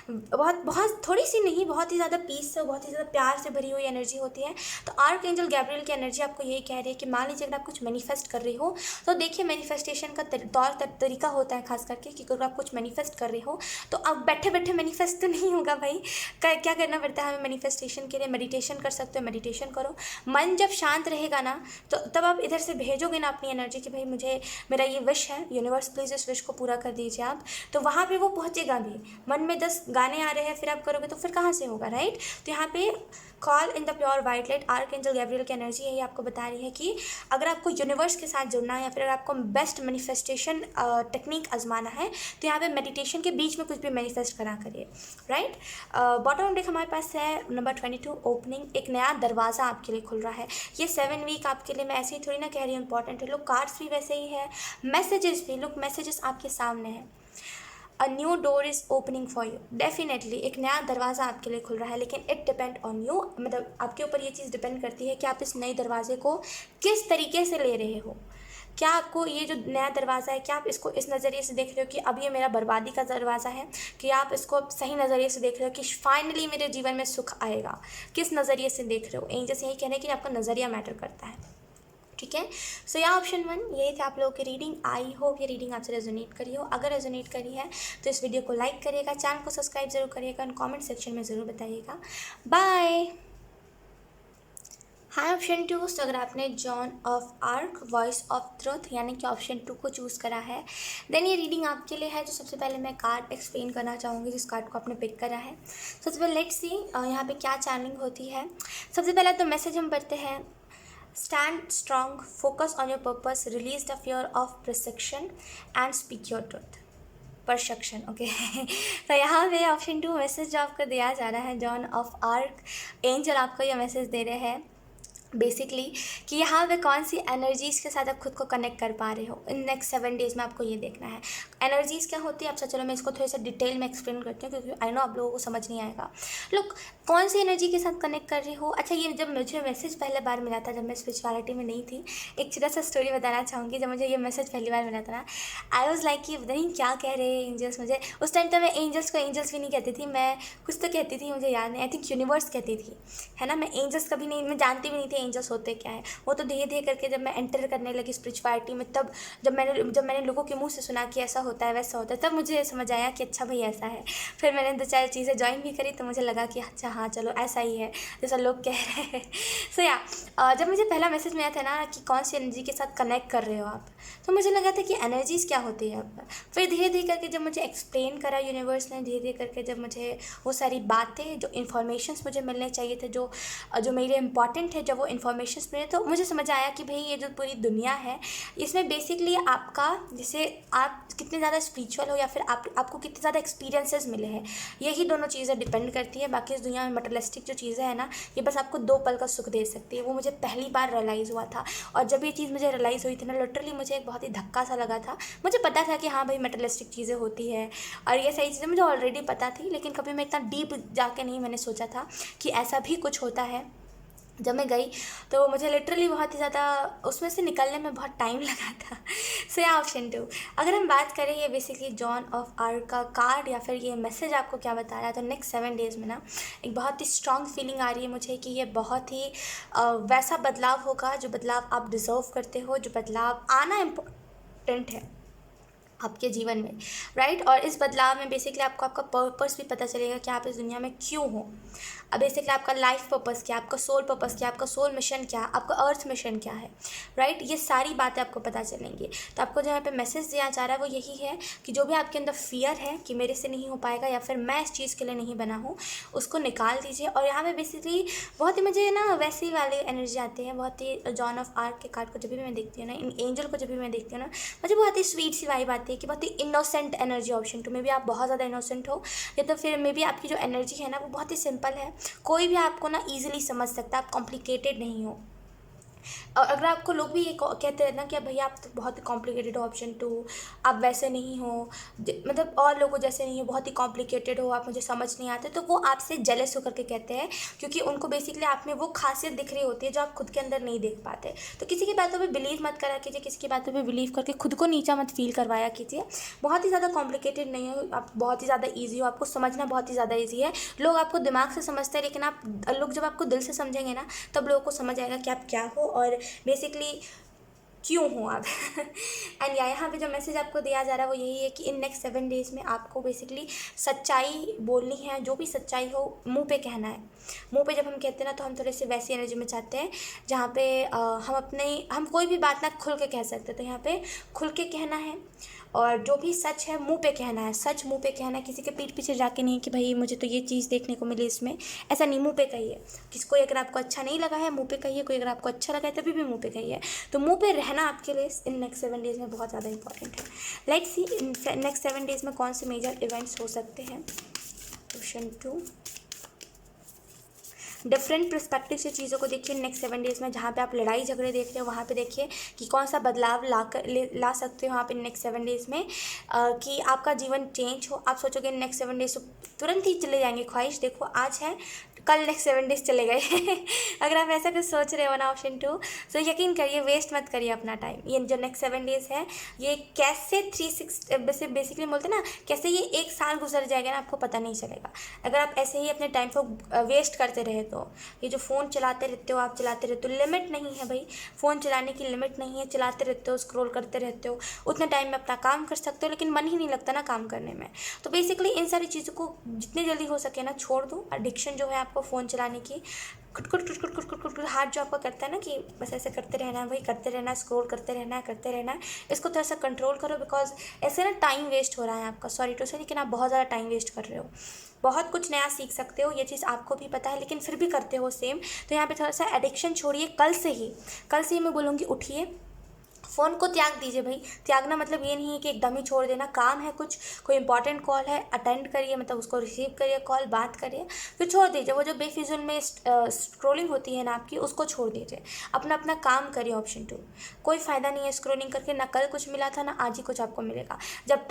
बहुत थोड़ी सी नहीं, बहुत ही ज़्यादा पीस से, बहुत ही ज़्यादा प्यार से भरी हुई एनर्जी होती है। तो आर्कएंजल गैब्रियल की एनर्जी आपको यही कह रही है कि मान लीजिए अगर आप कुछ मैनिफेस्ट कर रहे हो तो देखिए मैनिफेस्टेशन का तौर तरीका होता है खास करके कि अगर आप कुछ मैनिफेस्ट कर रहे हो तो अब बैठे बैठे मैनिफेस्ट तो नहीं होगा भाई। क्या करना पड़ता है हमें मैनिफेस्टेशन के लिए? मेडिटेशन कर सकते हो, मेडिटेशन करो। मन जब शांत रहेगा ना तो तब आप इधर से भेजोगे ना अपनी एनर्जी कि भाई मुझे मेरा ये विश है, यूनिवर्स प्लीज़ इस विश को पूरा कर दीजिए आप। तो वहाँ पे वो पहुँचेगा भी। मन में 10 गाने आ रहे हैं फिर आप करोगे तो फिर कहाँ से होगा, राइट। तो यहाँ पे call in the pure white light, archangel Gabriel की एनर्जी यही आपको बता रही है कि अगर आपको यूनिवर्स के साथ जुड़ना है या फिर अगर आपको बेस्ट मैनिफेस्टेशन टेक्निक आजमाना है तो यहाँ पे मेडिटेशन के बीच में कुछ भी मैनिफेस्ट करा करिए, राइट। बॉटम डेक हमारे पास है नंबर 22, ओपनिंग। एक नया दरवाज़ा आपके लिए खुल रहा है। ये 7 वीक आपके लिए, मैं ऐसे ही थोड़ी ना कह रही हूँ इंपॉर्टेंट है। लोग कार्ड्स भी वैसे ही है, मैसेजेस भी, लोग मैसेजेस आपके सामने हैं। A new door is opening for you. Definitely एक नया दरवाज़ा आपके लिए खुल रहा है, लेकिन इट डिपेंड ऑन यू। मतलब आपके ऊपर ये चीज़ डिपेंड करती है कि आप इस नए दरवाजे को किस तरीके से ले रहे हो। क्या आपको ये जो नया दरवाज़ा है, क्या आप इसको इस नज़रिए से देख रहे हो कि अब ये मेरा बर्बादी का दरवाज़ा है, कि आप इसको सही नज़रिए से देख रहे हो कि फाइनली मेरे जीवन में सुख आएगा? किस नज़रिए से देख रहे हो? एंजल्स यही कहने कि आपका नज़रिया मैटर करता है, ठीक है। सो या ऑप्शन 1 यही थे आप लोगों की रीडिंग। आई होप ये रीडिंग आपसे रेजोनेट करी हो। अगर रेजोनेट करी है तो इस वीडियो को लाइक करिएगा, चैनल को सब्सक्राइब जरूर करिएगा, और कमेंट सेक्शन में ज़रूर बताइएगा। बाय। High option 2। तो अगर आपने John of arc, voice of truth यानी कि ऑप्शन 2 को चूज़ करा है, देन ये रीडिंग आपके लिए है। जो सबसे पहले मैं कार्ड एक्सप्लेन करना चाहूँगी जिस कार्ड को आपने पिक करा है। सबसे पहले लेट्स सी यहाँ पे क्या चैनलिंग होती है। सबसे पहले तो मैसेज हम पढ़ते हैं। Stand strong, focus on your purpose, release the fear of perception and speak your truth. Perception, okay. तो यहाँ पे ऑप्शन 2 मैसेज जो आपको दिया जा रहा है, जॉन ऑफ आर्क एंजल आपको ये मैसेज दे रहे हैं बेसिकली कि यहाँ पे कौन सी एनर्जीज़ के साथ आप खुद को कनेक्ट कर पा रहे हो इन नेक्स्ट 7 डेज़ में। आपको ये देखना है एनर्जीज़ क्या होती है। अच्छा चलो मैं इसको थोड़ा सा डिटेल में एक्सप्लेन करती हूँ क्योंकि आई नो आप लोगों को समझ नहीं आएगा। लोग कौन सी एनर्जी के साथ कनेक्ट कर रहे हो। अच्छा ये जब मुझे मैसेज पहले बार मिला था, जब मैं स्पिरिचुअलिटी में नहीं थी, एक छोटा सा स्टोरी बताना चाहूँगी। जब मुझे ये मैसेज पहली बार मिला था ना, आई वॉज लाइक कि पता नहीं क्या कह रहे हैं एंजल्स मुझे। उस टाइम तो मैं एंजल्स को एंजल्स भी नहीं कहती थी, मैं कुछ तो कहती थी, मुझे याद नहीं, आई थिंक यूनिवर्स कहती थी, है ना। मैं एंजल्स कभी नहीं, मैं जानती भी नहीं थी एंजल्स होते क्या है। वो तो धीरे धीरे करके जब मैं एंटर करने लगी स्पिरिचुअलिटी में, तब जब मैंने लोगों के मुंह से सुना कि ऐसा होता है वैसा होता है, तब मुझे समझ आया कि अच्छा भाई ऐसा है। फिर मैंने 2-4 चीज़ें ज्वाइन भी करी तो मुझे लगा कि अच्छा हाँ चलो ऐसा ही है जैसा लोग कह रहे हैं। सो या जब मुझे पहला मैसेज मिला था ना कि कौन सी एनर्जी के साथ कनेक्ट कर रहे हो आप, तो मुझे लगा था कि एनर्जीज़ क्या होती है। अब फिर धीरे धीरे करके जब मुझे एक्सप्लेन करा यूनिवर्स ने, धीरे धीरे करके जब मुझे वो सारी बातें जो इन्फॉर्मेशंस मुझे मिलने चाहिए थे, जो मेरे इंपॉर्टेंट है, जब वो इन्फॉर्मेशंस मिले तो मुझे समझ आया कि भाई ये जो पूरी दुनिया है इसमें बेसिकली आपका, जैसे आप कितने ज़्यादा स्पिरिचुअल हो या फिर आपको कितने ज़्यादा एक्सपीरियंसेस मिले हैं, यही दोनों चीज़ें डिपेंड करती है। बाकी इस दुनिया में मटेरियलिस्टिक जो चीज़ें हैं ना, ये बस आपको 2 पल का सुख दे सकती है। वो मुझे पहली बार रियलाइज़ हुआ था, और जब ये चीज़ मुझे रियलाइज़ हुई थी ना, लिटरली मुझे एक बहुत ही धक्का सा लगा था। मुझे पता था कि हाँ भाई मटेरियलिस्टिक चीज़ें होती है और ये सारी चीज़ें मुझे ऑलरेडी पता थी, लेकिन कभी मैं इतना डीप जाके नहीं मैंने सोचा था कि ऐसा भी कुछ होता है जब मैं गई तो मुझे लिटरली बहुत ही ज़्यादा उसमें से निकलने में बहुत टाइम लगा था। सो या ऑप्शन 2। अगर हम बात करें ये बेसिकली जॉन ऑफ आर्क का कार्ड या फिर ये मैसेज आपको क्या बता रहा है, तो नेक्स्ट 7 डेज़ में ना एक बहुत ही स्ट्रॉन्ग फीलिंग आ रही है मुझे कि ये बहुत ही वैसा बदलाव होगा जो बदलाव आप डिज़र्व करते हो, जो बदलाव आना इम्पोर्टेंट है आपके जीवन में, राइट। और इस बदलाव में बेसिकली आपको आपका पर्पस भी पता चलेगा कि आप इस दुनिया में क्यों हो। अब बेसिकली आपका लाइफ पर्पस क्या है, आपका सोल पर्पस क्या है, आपका सोल मिशन क्या है, आपका अर्थ मिशन क्या है, राइट। ये सारी बातें आपको पता चलेंगी। तो आपको जो यहाँ पे मैसेज दिया जा रहा है वो यही है कि जो भी आपके अंदर फियर है कि मेरे से नहीं हो पाएगा या फिर मैं इस चीज़ के लिए नहीं बना हूँ, उसको निकाल दीजिए। और यहाँ पे बेसिकली बहुत ही मुझे ना वैसी वाले एनर्जी आते हैं, बहुत ही जॉन ऑफ आर्क के कार्ड को जब भी मैं देखती हूँ ना, इन एंजल को जब भी मैं देखती हूँ ना, मुझे बहुत ही स्वीट सी वाइब आती है कि बहुत ही इनोसेंट एनर्जी। ऑप्शन 2 में भी आप बहुत ज़्यादा इनोसेंट हो, या तो फिर मे बी आपकी जो एनर्जी है ना वो बहुत ही सिंपल है, कोई भी आपको ना ईजिली समझ सकता है, आप कॉम्प्लिकेटेड नहीं हो। और अगर आपको लोग भी ये कहते हैं ना कि भैया आप तो बहुत ही कॉम्प्लिकेटेड हो, ऑप्शन 2 आप वैसे नहीं हो, मतलब और लोगों जैसे नहीं हो, बहुत ही कॉम्प्लिकेटेड हो, आप मुझे समझ नहीं आते, तो वो आपसे जेलस होकर के कहते हैं, क्योंकि उनको बेसिकली आप में वो खासियत दिख रही होती है जो आप खुद के अंदर नहीं देख पाते। तो किसी की बातों पर बिलीव मत करा कीजिए, किसी की बातों पर बिलीव करके खुद को नीचा मत फील करवाया कीजिए। बहुत ही ज़्यादा कॉम्प्लिकेटेड नहीं हो आप, बहुत ही ज़्यादा ईजी हो, आपको समझना बहुत ही ज़्यादा ईजी है। लोग आपको दिमाग से समझते हैं, लेकिन आप लोग जब आपको दिल से समझेंगे ना तब लोगों को समझ आएगा कि आप क्या हो और बेसिकली क्यों हो आप। एंड यहाँ पे जो मैसेज आपको दिया जा रहा है वो यही है कि इन नेक्स्ट 7 डेज़ में आपको बेसिकली सच्चाई बोलनी है, जो भी सच्चाई हो मुंह पे कहना है। मुंह पे जब हम कहते हैं ना तो हम थोड़े से वैसी एनर्जी में चाहते हैं जहाँ पे हम कोई भी बात ना खुल के कह सकते, तो यहाँ पे खुल के कहना है और जो भी सच है मुंह पे कहना है, सच मुंह पे कहना है, किसी के पीठ पीछे जाके नहीं कि भाई मुझे तो ये चीज़ देखने को मिली इसमें, ऐसा नहीं, मुंह पे कहिए। किसको अगर आपको अच्छा नहीं लगा है मुंह पे कहिए, कोई अगर आपको अच्छा लगा है तभी भी मुंह पे कहिए। तो मुंह पे रहना आपके लिए इन नेक्स्ट 7 डेज़ में बहुत ज़्यादा इंपॉर्टेंट है। Let's C in next 7 days में कौन से मेजर इवेंट्स हो सकते हैं। क्वेश्चन 2, डिफरेंट पर्सपेक्टिव से चीज़ों को देखिए नेक्स्ट 7 डेज़ में। जहाँ पे आप लड़ाई झगड़े देख रहे हो वहाँ पे देखिए कि कौन सा बदलाव ला सकते हो वहाँ पे नेक्स्ट 7 डेज़ में, कि आपका जीवन चेंज हो। आप सोचोगे नेक्स्ट 7 डेज़ तुरंत ही चले जाएंगे ख्वाहिश, देखो आज है कल नेक्स्ट 7 डेज़ चले गए। अगर आप ऐसा कुछ सोच रहे हो ना ऑप्शन 2, तो यकीन करिए वेस्ट मत करिए अपना टाइम। ये जो नेक्स्ट 7 डेज़ है ये कैसे 360 बेसिकली बोलते ना, कैसे ये 1 साल गुजर जाएगा ना आपको पता नहीं चलेगा अगर आप ऐसे ही अपने टाइम को वेस्ट करते रहे। तो ये जो फ़ोन चलाते रहते हो, आप चलाते रहते हो, लिमिट नहीं है भाई, फ़ोन चलाने की लिमिट नहीं है, चलाते रहते हो, स्क्रॉल करते रहते हो, उतने टाइम में अपना काम कर सकते हो, लेकिन मन ही नहीं लगता ना काम करने में। तो बेसिकली इन सारी चीज़ों को जितनी जल्दी हो सके ना छोड़ दो। एडिक्शन जो है आपको फ़ोन चलाने की, कुट हाथ जो आपका करता है ना कि बस ऐसे करते रहना है भाई, करते रहना है, स्क्रॉल करते रहना है, करते रहना है, इसको थोड़ा सा कंट्रोल करो। बिकॉज ऐसे ना टाइम वेस्ट हो रहा है आपका, सॉरी टू से, लेकिन आप बहुत ज़्यादा टाइम वेस्ट कर रहे हो। बहुत कुछ नया सीख सकते हो, ये चीज़ आपको भी पता है, लेकिन फिर भी करते हो सेम। तो यहाँ पे थोड़ा सा एडिक्शन छोड़िए, कल से ही मैं बोलूँगी उठिए, फ़ोन को त्याग दीजिए भाई। त्यागना मतलब ये नहीं है कि एकदम ही छोड़ देना, काम है कुछ, कोई इंपॉर्टेंट कॉल है अटेंड करिए, मतलब उसको रिसीव करिए, कॉल बात करिए, फिर छोड़ दीजिए। वो जो बेफिजुल में स्क्रोलिंग होती है ना आपकी, उसको छोड़ दीजिए, अपना अपना काम करिए। ऑप्शन 2, कोई फ़ायदा नहीं है स्क्रोलिंग करके, ना कल कुछ मिला था ना आज ही कुछ आपको मिलेगा। जब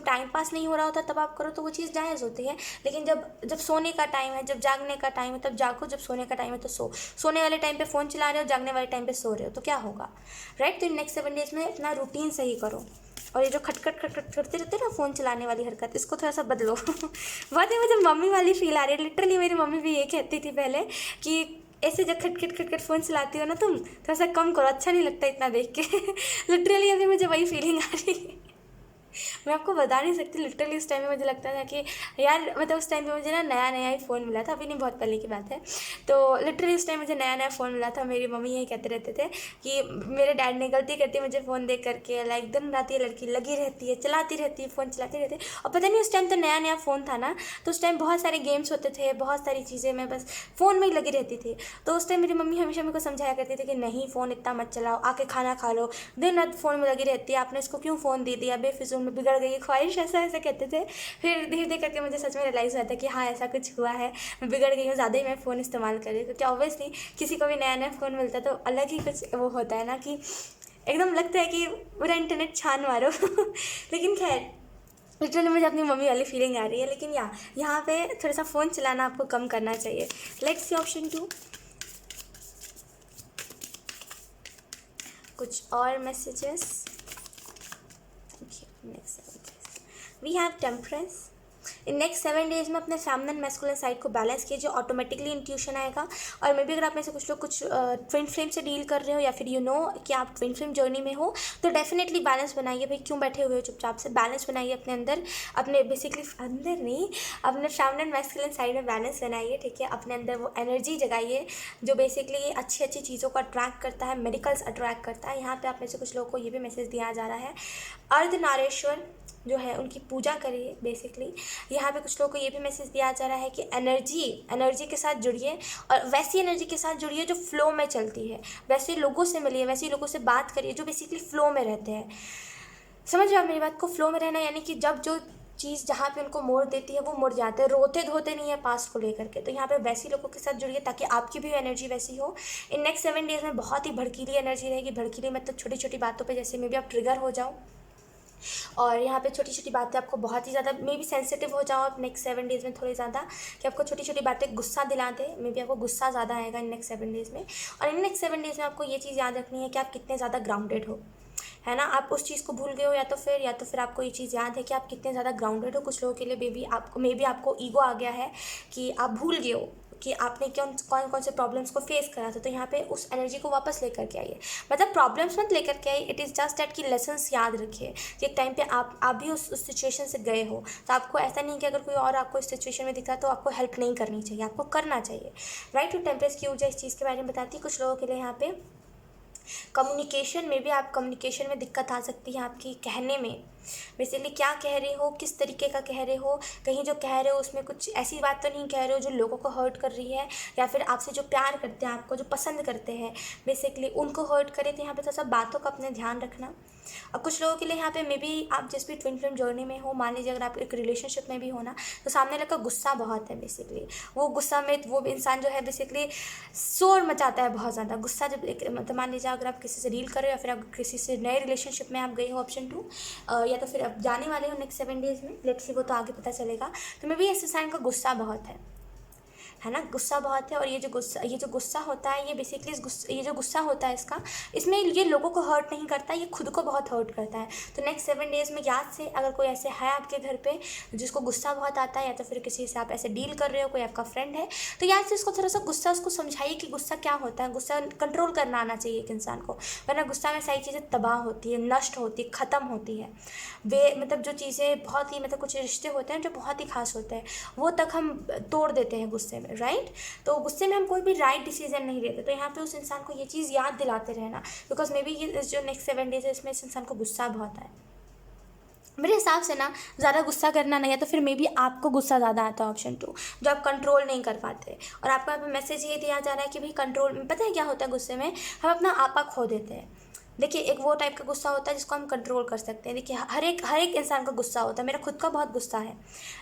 टाइम पास नहीं हो रहा होता तब आप करो तो वो चीज़ जायज़ होती है, लेकिन जब सोने का टाइम है, जब जागने का टाइम है तब जागो, जब सोने का टाइम है तो सोने वाले टाइम पे फ़ोन चला रहे हो, जागने वाले टाइम पे सो रहे हो, तो क्या होगा, राइट। तो नेक्स्ट 7 डेज़ में अपना रूटीन सही करो, और ये जो खटखट खटखट करते रहते हैं ना फ़ोन चलाने वाली हरकत, इसको थोड़ा सा बदलो। बहुत ही मुझे मम्मी वाली फील आ रही है, लिटरली मेरी मम्मी भी ये कहती थी पहले कि ऐसे जब खटखट खटखट फ़ोन चलाती हो ना तुम, थोड़ा सा कम करो, अच्छा नहीं लगता इतना देख के। लिटरली अभी मुझे वही फीलिंग आ रही है। मैं आपको बता नहीं सकती, लिटरली उस टाइम में मुझे लगता था कि यार, मतलब उस टाइम पे मुझे ना नया नया ही फ़ोन मिला था, अभी नहीं, बहुत पहले की बात है। तो लिटरली उस टाइम मुझे नया नया फ़ोन मिला था, मेरी मम्मी यही कहते रहते थे कि मेरे डैड ने गलती करती है मुझे फ़ोन देख करके, लाइक दिन रात ये लड़की लगी रहती है, चलाती रहती है, फ़ोन चलाती रहती है। और पता नहीं उस टाइम तो नया नया फ़ोन था ना, तो उस टाइम बहुत सारे गेम्स होते थे, बहुत सारी चीज़ें, मैं बस फ़ोन में ही लगी रहती थी। तो उस टाइम मेरी मम्मी हमेशा मेरे को समझाया करती थी कि नहीं, फ़ोन इतना मत चलाओ, आके खाना खा लो, दिन रात फ़ोन में लगी रहती है, आपने इसको क्यों फ़ोन दे दिया, बेफिजूल में बिगड़ गई ख्वाहिश, ऐसा ऐसा कहते थे। फिर धीरे धीरे करके मुझे सच में रियलाइज़ हुआ था कि हाँ, ऐसा कुछ हुआ है, मैं बिगड़ गई हूँ, ज़्यादा ही मैं फ़ोन इस्तेमाल कर रही हूँ। क्योंकि ऑब्वियसली किसी को भी नया नया फ़ोन मिलता है तो अलग ही कुछ वो होता है ना, कि एकदम लगता है कि पूरा इंटरनेट छान मारो। लेकिन खैर, लिटरली मुझे अपनी मम्मी वाली फीलिंग आ रही है। लेकिन यहाँ पे थोड़ा सा फ़ोन चलाना आपको कम करना चाहिए। लेट्स सी ऑप्शन 2, कुछ और messages. Next we have temperance. In next 7 days में अपने फेमिनिन मैस्कुलिन साइड को बैलेंस कीजिए, ऑटोमेटिकली इंट्यूशन आएगा। और मे भी अगर आप में से कुछ लोग कुछ ट्विन फ्लेम से डील कर रहे हो या फिर कि आप ट्विन फ्लेम जर्नी में हो, तो डेफिनेटली बैलेंस बनाइए। भाई क्यों बैठे हुए हो चुपचाप से, बैलेंस बनाइए अपने अंदर, अपने बेसिकली अंदर नहीं, अपने फेमिनिन मैस्कुलिन साइड में बैलेंस बनाइए, ठीक है। अपने अंदर वो एनर्जी जगाइए जो बेसिकली अच्छी अच्छी चीज़ों को अट्रैक्ट करता है, मेडिकल्स अट्रैक्ट करता है। यहाँ पर आप में से कुछ लोगों को ये भी मैसेज दिया जा रहा है, अर्धनारीश्वर जो है उनकी पूजा करिए। बेसिकली यहाँ पे कुछ लोगों को ये भी मैसेज दिया जा रहा है कि एनर्जी के साथ जुड़िए, और वैसी एनर्जी के साथ जुड़िए जो फ्लो में चलती है। वैसे लोगों से मिलिए, वैसे लोगों से बात करिए जो बेसिकली फ्लो में रहते हैं। समझ रहे हो आप मेरी बात को? फ्लो में रहना यानी कि जब जो चीज़ जहाँ पे उनको मोड़ देती है वो मुड़ जाते हैं, रोते धोते नहीं है पास्ट को लेकर के। तो यहाँ पे वैसी लोगों के साथ जुड़िए ताकि आपकी भी एनर्जी वैसी हो। इन नेक्स्ट 7 डेज में बहुत ही भड़कीली एनर्जी रहेगी। भड़कीली मतलब छोटी छोटी बातों पे जैसे मे भी आप ट्रिगर हो जाओ, और यहाँ पे छोटी छोटी बातें आपको बहुत ही ज़्यादा मे भी सेंसिटिव हो जाओ आप नेक्स्ट 7 डेज़ में थोड़ी ज़्यादा, कि आपको छोटी छोटी बातें गुस्सा दिला दे। मे भी आपको गुस्सा ज़्यादा आएगा इन नेक्स्ट 7 डेज़ में। और इन नेक्स्ट 7 डेज़ में आपको ये चीज़ याद रखनी है कि आप कितने ज़्यादा ग्राउंडेड हो, है ना। आप उस चीज़ को भूल गए हो, या तो फिर आपको ये चीज़ याद है कि आप कितने ज़्यादा ग्राउंडेड हो। कुछ लोगों के लिए मे बी आपको ईगो आ गया है कि आप भूल गए हो कि आपने कौन कौन से प्रॉब्लम्स को फेस करा था। तो यहाँ पे उस एनर्जी को वापस लेकर के आइए, मतलब प्रॉब्लम्स मत लेकर के आइए, इट इज़ जस्ट दैट कि लेसन्स याद रखिए कि एक टाइम पे आप भी उस सिचुएशन से गए हो। तो आपको ऐसा नहीं कि अगर कोई और आपको इस सिचुएशन में दिख रहा है तो आपको हेल्प नहीं करनी चाहिए, आपको करना चाहिए, राइट। टू टेम्परेंस की ऊर्जा इस चीज़ के बारे में बताती है। कुछ लोगों के लिए यहाँ पे कम्युनिकेशन में भी आप कम्युनिकेशन में दिक्कत आ सकती है आपकी कहने में। बेसिकली क्या कह रहे हो, किस तरीके का कह रहे हो, कहीं जो कह रहे हो उसमें कुछ ऐसी बात तो नहीं कह रहे हो जो लोगों को हर्ट कर रही है, या फिर आपसे जो प्यार करते हैं, आपको जो पसंद करते हैं बेसिकली उनको हर्ट करे। तो यहाँ पे थोड़ा सा बातों का अपने ध्यान रखना। और कुछ लोगों के लिए यहाँ पे मे बी आप जिस भी ट्विन फ्लेम जर्नी में हो, मान लीजिए अगर आप एक रिलेशनशिप में भी हो ना, तो सामने वाले का गुस्सा बहुत है। बेसिकली वो गुस्सा में वो इंसान जो है बेसिकली शोर मचाता है बहुत ज़्यादा। गुस्सा जब मतलब मान लीजिए अगर आप किसी से डील कर रहे हो या फिर आप किसी से नए रिलेशनशिप में आप गए हो, ऑप्शन 2, या तो फिर आप जाने वाले हो नेक्स्ट 7 डेज़ में, लेट्स सी वो तो आगे पता चलेगा। तो मे बी इस इंसान का गुस्सा बहुत है ना, गुस्सा बहुत है। और ये जो गुस्सा होता है, ये बेसिकली ये जो गुस्सा होता है इसमें ये लोगों को हर्ट नहीं करता, ये खुद को बहुत हर्ट करता है। तो नेक्स्ट 7 डेज़ में याद से अगर कोई ऐसे है आपके घर पे जिसको गुस्सा बहुत आता है, या तो फिर किसी से आप ऐसे डील कर रहे हो, कोई आपका फ्रेंड है, तो याद से उसको थोड़ा सा गुस्सा उसको समझाइए कि गुस्सा क्या होता है। गुस्सा कंट्रोल करना आना चाहिए एक इंसान को, वरना गुस्सा में सारी चीज़ें तबाह होती है, नष्ट होती है, ख़त्म होती है। मतलब जो चीज़ें बहुत ही मतलब कुछ रिश्ते होते हैं जो बहुत ही खास होते हैं, वो तक हम तोड़ देते हैं गुस्से में, राइट। तो गुस्से में हम कोई भी राइट डिसीजन नहीं लेते। तो यहाँ पे उस इंसान को ये चीज़ याद दिलाते रहना, बिकॉज मे बी ये जो नेक्स्ट 7 डेज है इसमें इस इंसान को गुस्सा बहुत है। मेरे हिसाब से ना ज़्यादा गुस्सा करना नहीं है, तो फिर मे बी आपको गुस्सा ज़्यादा आता है, ऑप्शन 2, जो आप कंट्रोल नहीं कर पाते। और आपको यहाँ पे मैसेज ये दिया जा रहा है कि भाई कंट्रोल, पता है क्या होता है गुस्से में, हम अपना आपा खो देते हैं। देखिए एक वो टाइप का गुस्सा होता है जिसको हम कंट्रोल कर सकते हैं। देखिए हर एक इंसान का गुस्सा होता है। मेरा खुद का बहुत गुस्सा है।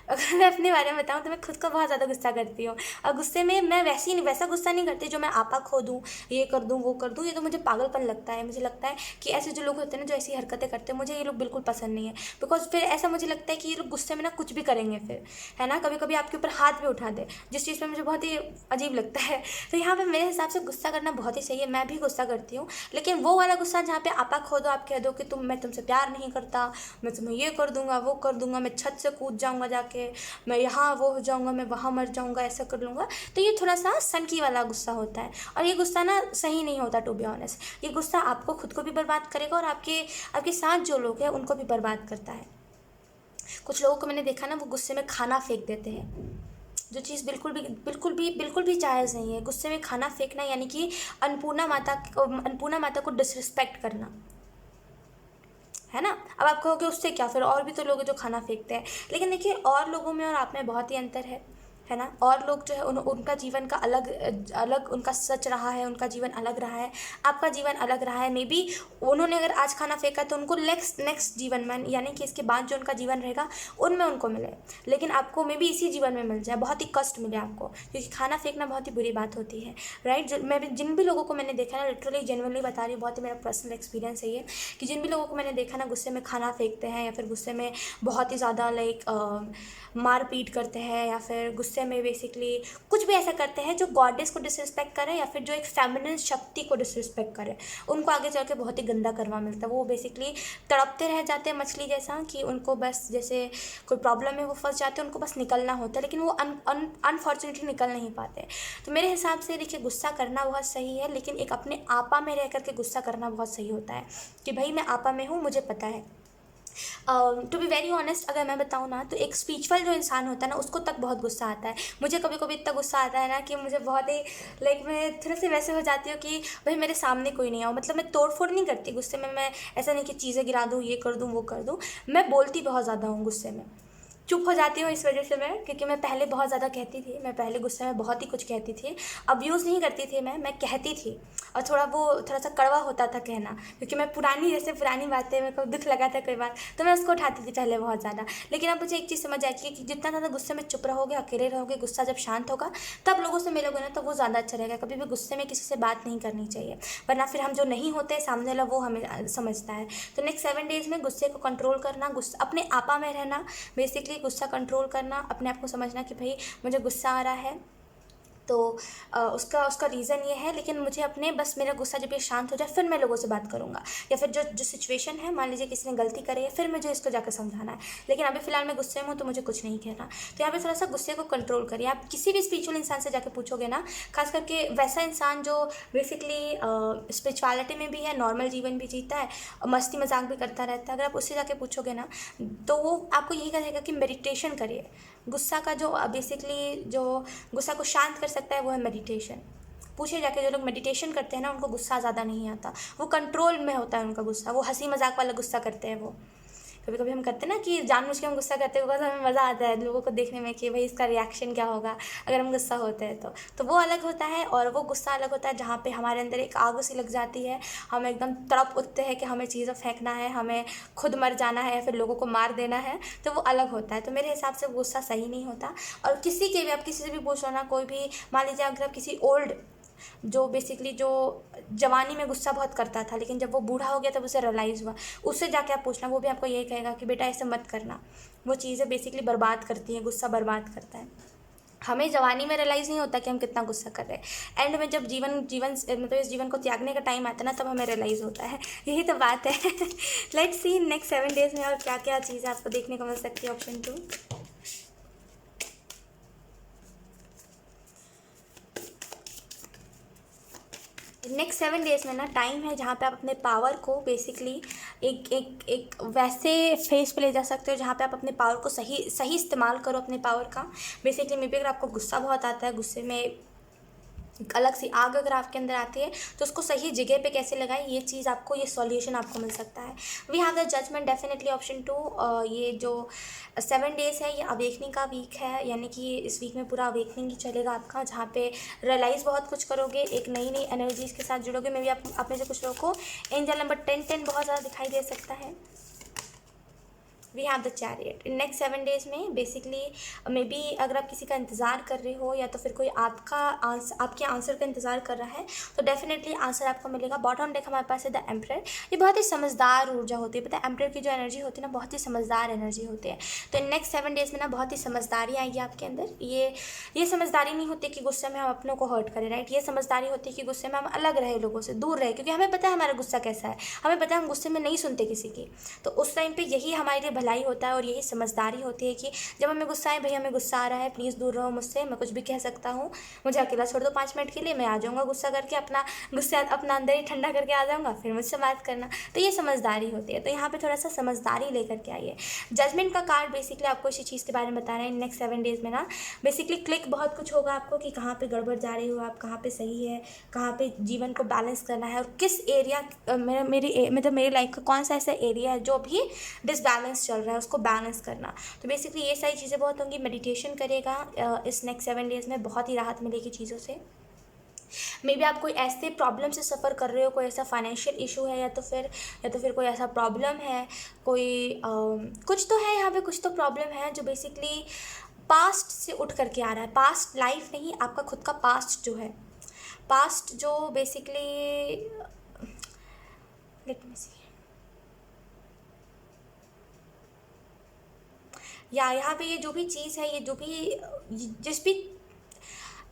अगर मैं अपने बारे में बताऊं तो मैं खुद का बहुत ज़्यादा गुस्सा करती हूँ, और गुस्से में मैं वैसा गुस्सा नहीं करती जो मैं आपा खो दूँ, ये कर दूँ, वो कर दूँ। ये तो मुझे पागलपन लगता है। मुझे लगता है कि ऐसे जो लोग होते हैं ना, जो ऐसी हरकतें करते हैं, मुझे ये लोग बिल्कुल पसंद नहीं है। बिकॉज फिर ऐसा मुझे लगता है कि ये लोग गुस्से में ना कुछ भी करेंगे फिर, है ना, कभी कभी आपके ऊपर हाथ भी उठा दे, जिस चीज़ पर मुझे बहुत ही अजीब लगता है। तो यहाँ पर मेरे हिसाब से गुस्सा करना बहुत ही सही है। मैं भी गुस्सा करती हूँ, लेकिन वो वाला गुस्सा जहाँ पे आपा खो दो, आप कह दो कि मैं तुमसे प्यार नहीं करता, मैं तुम्हें ये कर दूंगा, वो कर दूंगा, मैं छत से कूद जाऊंगा जाके, मैं यहाँ वो हो जाऊंगा, मैं वहाँ मर जाऊंगा, ऐसा कर लूँगा। तो ये थोड़ा सा सनकी वाला गुस्सा होता है, और ये गुस्सा ना सही नहीं होता टू बी ऑनेस्ट। ये गुस्सा आपको खुद को भी बर्बाद करेगा और आपके साथ जो लोग हैं उनको भी बर्बाद करता है। कुछ लोगों को मैंने देखा ना, वो गुस्से में खाना फेंक देते हैं, जो चीज़ बिल्कुल भी जायज़ नहीं है। गुस्से में खाना फेंकना यानी कि अन्नपूर्णा माता को डिसरिस्पेक्ट करना, है ना। अब आप कहोगे उससे क्या, फिर और भी तो लोग हैं जो खाना फेंकते हैं। लेकिन देखिए और लोगों में और आप में बहुत ही अंतर है ना। और लोग जो है उनका जीवन का अलग उनका सच रहा है, उनका जीवन अलग रहा है, आपका जीवन अलग रहा है। मे बी उन्होंने अगर आज खाना फेंका तो उनको नेक्स्ट जीवन में, यानी कि इसके बाद जो उनका जीवन रहेगा उनमें उनको मिले, लेकिन आपको मे बी इसी जीवन में मिल जाए, बहुत ही कष्ट मिले आपको, क्योंकि खाना फेंकना बहुत ही बुरी बात होती है, राइट। मैं भी जिन भी लोगों को मैंने देखा ना, लिटरली जेन्युइनली बता रही हूँ, बहुत ही मेरा पर्सनल एक्सपीरियंस है ये, कि जिन भी लोगों को मैंने देखा ना गुस्से में खाना फेंकते हैं, या फिर गुस्से में बहुत ही ज़्यादा लाइक मार पीट करते हैं, या फिर गुस्से गुस्से में बेसिकली कुछ भी ऐसा करते हैं जो गॉडेस को डिसरिस्पेक्ट करे या फिर जो एक फेमिनिन शक्ति को डिसरिस्पेक्ट करे, उनको आगे चल के बहुत ही गंदा करवा मिलता है। वो बेसिकली तड़पते रह जाते हैं मछली जैसा, कि उनको बस जैसे कोई प्रॉब्लम है वो फंस जाते हैं, उनको बस निकलना होता है, लेकिन वो अनफॉर्चुनेटली निकल नहीं पाते। तो मेरे हिसाब से देखिए, गुस्सा करना बहुत सही है, लेकिन एक अपने आपा में रह करके गुस्सा करना बहुत सही होता है कि भाई मैं आपा में हूँ, मुझे पता है। टू बी वेरी ऑनेस्ट अगर मैं बताऊँ ना, तो एक स्पिरिचुअल जो इंसान होता है ना, उसको तक बहुत गुस्सा आता है। मुझे कभी कभी इतना गुस्सा आता है ना कि मुझे बहुत ही लाइक मैं थोड़ा सी वैसे हो जाती हूँ कि भाई मेरे सामने कोई नहीं आओ। मतलब मैं तोड़ फोड़ नहीं करती गुस्से में, मैं ऐसा नहीं कि चीज़ें गिरा दूँ, ये कर दूँ, वो कर दूँ। मैं बोलती बहुत ज़्यादा हूँ गुस्से में, चुप हो जाती हूँ इस वजह से मैं, क्योंकि मैं पहले बहुत ज़्यादा कहती थी। मैं पहले गुस्से में बहुत ही कुछ कहती थी, अब्यूज़ नहीं करती थी मैं कहती थी। और थोड़ा सा कड़वा होता था कहना, क्योंकि मैं पुरानी बातें, मेरे को दुख लगा था कोई बात, तो मैं उसको उठाती थी पहले बहुत ज़्यादा। लेकिन अब मुझे एक चीज़ समझ आई कि जितना ज़्यादा गुस्से में चुप रहोगे, अकेले रहोगे, गुस्सा जब शांत होगा तब लोगों से मिलोगे ना, तो वो ज़्यादा अच्छा रहेगा। कभी भी गुस्से में किसी से बात नहीं करनी चाहिए, वरना फिर हम जो नहीं होते सामने वाला वो हमें समझता है। तो नेक्स्ट 7 डेज़ में गुस्से को कंट्रोल करना, गुस्सा अपने आपा में रहना, बेसिकली गुस्सा कंट्रोल करना, अपने आप को समझना कि भाई मुझे गुस्सा आ रहा है, तो उसका रीज़न ये है, लेकिन मुझे अपने बस मेरा गुस्सा जब ये शांत हो जाए फिर मैं लोगों से बात करूँगा। या फिर जो सिचुएशन है, मान लीजिए किसी ने गलती करी है, फिर मुझे इसको जाकर समझाना है, लेकिन अभी फ़िलहाल मैं गुस्से में हूँ तो मुझे कुछ नहीं कहना। तो यहाँ पे थोड़ा सा गुस्से को कंट्रोल करिए। आप किसी भी स्पिरिचुअल इंसान से जाकर पूछोगे ना, खास करके वैसा इंसान जो बेसिकली स्पिरिचुअलिटी में भी है, नॉर्मल जीवन भी जीता है, मस्ती मजाक भी करता रहता है, अगर आप उससे जाके पूछोगे ना, तो वो आपको यही कहेगा कि मेडिटेशन करिए। गुस्सा का जो बेसिकली जो गुस्सा को शांत कर सकता है वो है मेडिटेशन। पूछे जाके, जो लोग मेडिटेशन करते हैं ना, उनको गुस्सा ज़्यादा नहीं आता, वो कंट्रोल में होता है उनका गुस्सा, वो हंसी मजाक वाला गुस्सा करते हैं। वो कभी कभी हम करते हैं ना कि जानबूझ के हम गुस्सा करते हैं, बिकॉज हमें मज़ा आता है लोगों को देखने में कि भाई इसका रिएक्शन क्या होगा अगर हम गुस्सा होते हैं तो वो अलग होता है। और वो गुस्सा अलग होता है जहाँ पे हमारे अंदर एक आग सी लग जाती है, हम एकदम तड़प उठते हैं कि हमें चीज़ें फेंकना है, हमें खुद मर जाना है या फिर लोगों को मार देना है, तो वो अलग होता है। तो मेरे हिसाब से गुस्सा सही नहीं होता। और किसी के भी, आप किसी से भी पूछ लो ना, कोई भी, मान लीजिए अगर आप किसी ओल्ड, जो बेसिकली जो जवानी में गुस्सा बहुत करता था, लेकिन जब वो बूढ़ा हो गया तब उसे रियलाइज़ हुआ, उससे जाके आप पूछना, वो भी आपको यही कहेगा कि बेटा ऐसे मत करना। वो चीज़ें बेसिकली बर्बाद करती हैं, गुस्सा बर्बाद करता है। हमें जवानी में रियलाइज़ नहीं होता कि हम कितना गुस्सा कर रहे हैं, एंड में जब जीवन मतलब इस जीवन को त्यागने का टाइम आता है ना, तब हमें रियलाइज़ होता है। यही तो बात है। लेट्स सी नेक्स्ट 7 डेज़ में और क्या क्या चीज़ें आपको देखने को मिल सकती है। ऑप्शन 2, नेक्स्ट 7 डेज़ में ना टाइम है जहाँ पे आप अपने पावर को बेसिकली एक वैसे फेस पे ले जा सकते हो जहाँ पे आप अपने पावर को सही इस्तेमाल करो अपने पावर का। बेसिकली मे बी अगर आपको गुस्सा बहुत आता है, गुस्से में एक अलग सी आग अगर आपके अंदर आती है, तो उसको सही जगह पे कैसे लगाएं, ये चीज़ आपको, ये सॉल्यूशन आपको मिल सकता है। We have the judgement definitely. Option 2, ये जो 7 डेज़ है ये अवेकनिंग का वीक है, यानी कि इस वीक में पूरा अवेकनिंग ही चलेगा आपका, जहाँ पे रियलाइज़ बहुत कुछ करोगे, एक नई नई एनर्जीज़ के साथ जुड़ोगे। मे बी आप में से कुछ लोगों को एंजल नंबर 10 बहुत ज़्यादा दिखाई दे सकता है। We have the chariot. In next 7 days में बेसिकली मे बी अगर आप किसी का इंतज़ार कर रहे हो, या तो फिर कोई आपके आंसर का इंतज़ार कर रहा है, तो डेफिनेटली आंसर आपको मिलेगा। बॉटम डेक हमारे पास है द एम्परर। ये बहुत ही समझदार ऊर्जा होती है, पता है एम्परर की जो एनर्जी होती है ना, बहुत ही समझदार एनर्जी होती है। तो इन नेक्स्ट 7 डेज़ में ना बहुत ही समझदारी आएगी आपके अंदर। ये समझदारी नहीं होती कि गुस्से में हम अपनों को हर्ट करें, राइट। ये समझदारी होती है कि गुस्से में हम अलग रहे, लोगों से दूर रहे, क्योंकि हमें पता है हमारा गुस्सा कैसा है, हमें पता है हम गुस्से में नहीं सुनते किसी की। तो उस टाइम पे यही हमारे लिए भलाई होता है और यही समझदारी होती है कि जब हमें गुस्सा आए, भाई हमें गुस्सा आ रहा है, प्लीज़ दूर रहो मुझसे, मैं कुछ भी कह सकता हूँ, मुझे अकेला छोड़ दो 5 मिनट के लिए, मैं आ जाऊँगा गुस्सा करके, अपना गुस्सा अपना अंदर ही ठंडा करके आ जाऊँगा, फिर मुझसे बात करना। तो ये समझदारी होती है। तो यहाँ पे थोड़ा सा समझदारी लेकर के आइए। जजमेंट का कार्ड बेसिकली आपको इसी चीज़ के बारे में बता रहे हैं। नेक्स्ट 7 डेज़ में ना बेसिकली क्लिक बहुत कुछ होगा आपको कि कहाँ पे गड़बड़ जा रही हो आप, कहाँ पे सही है, कहाँ पे जीवन को बैलेंस करना है, और किस एरिया मतलब मेरी लाइफ का कौन सा ऐसा एरिया है जो भी डिसबैलेंस चल रहा है, उसको बैलेंस करना। तो बेसिकली ये सारी चीज़ें बहुत होंगी। मेडिटेशन करेगा इस नेक्स्ट 7 डेज़ में, बहुत ही राहत मिलेगी चीज़ों से। मे बी आप कोई ऐसे प्रॉब्लम से सफ़र कर रहे हो, कोई ऐसा फाइनेंशियल इशू है, या तो फिर कोई ऐसा प्रॉब्लम है, कोई कुछ तो है यहाँ पे, कुछ तो प्रॉब्लम है जो बेसिकली पास्ट से उठ करके आ रहा है। पास्ट लाइफ नहीं, आपका खुद का पास्ट जो है, पास्ट जो बेसिकली, लेट मी सी, या यहाँ पे ये जो भी चीज़ है, ये जो भी जिस भी,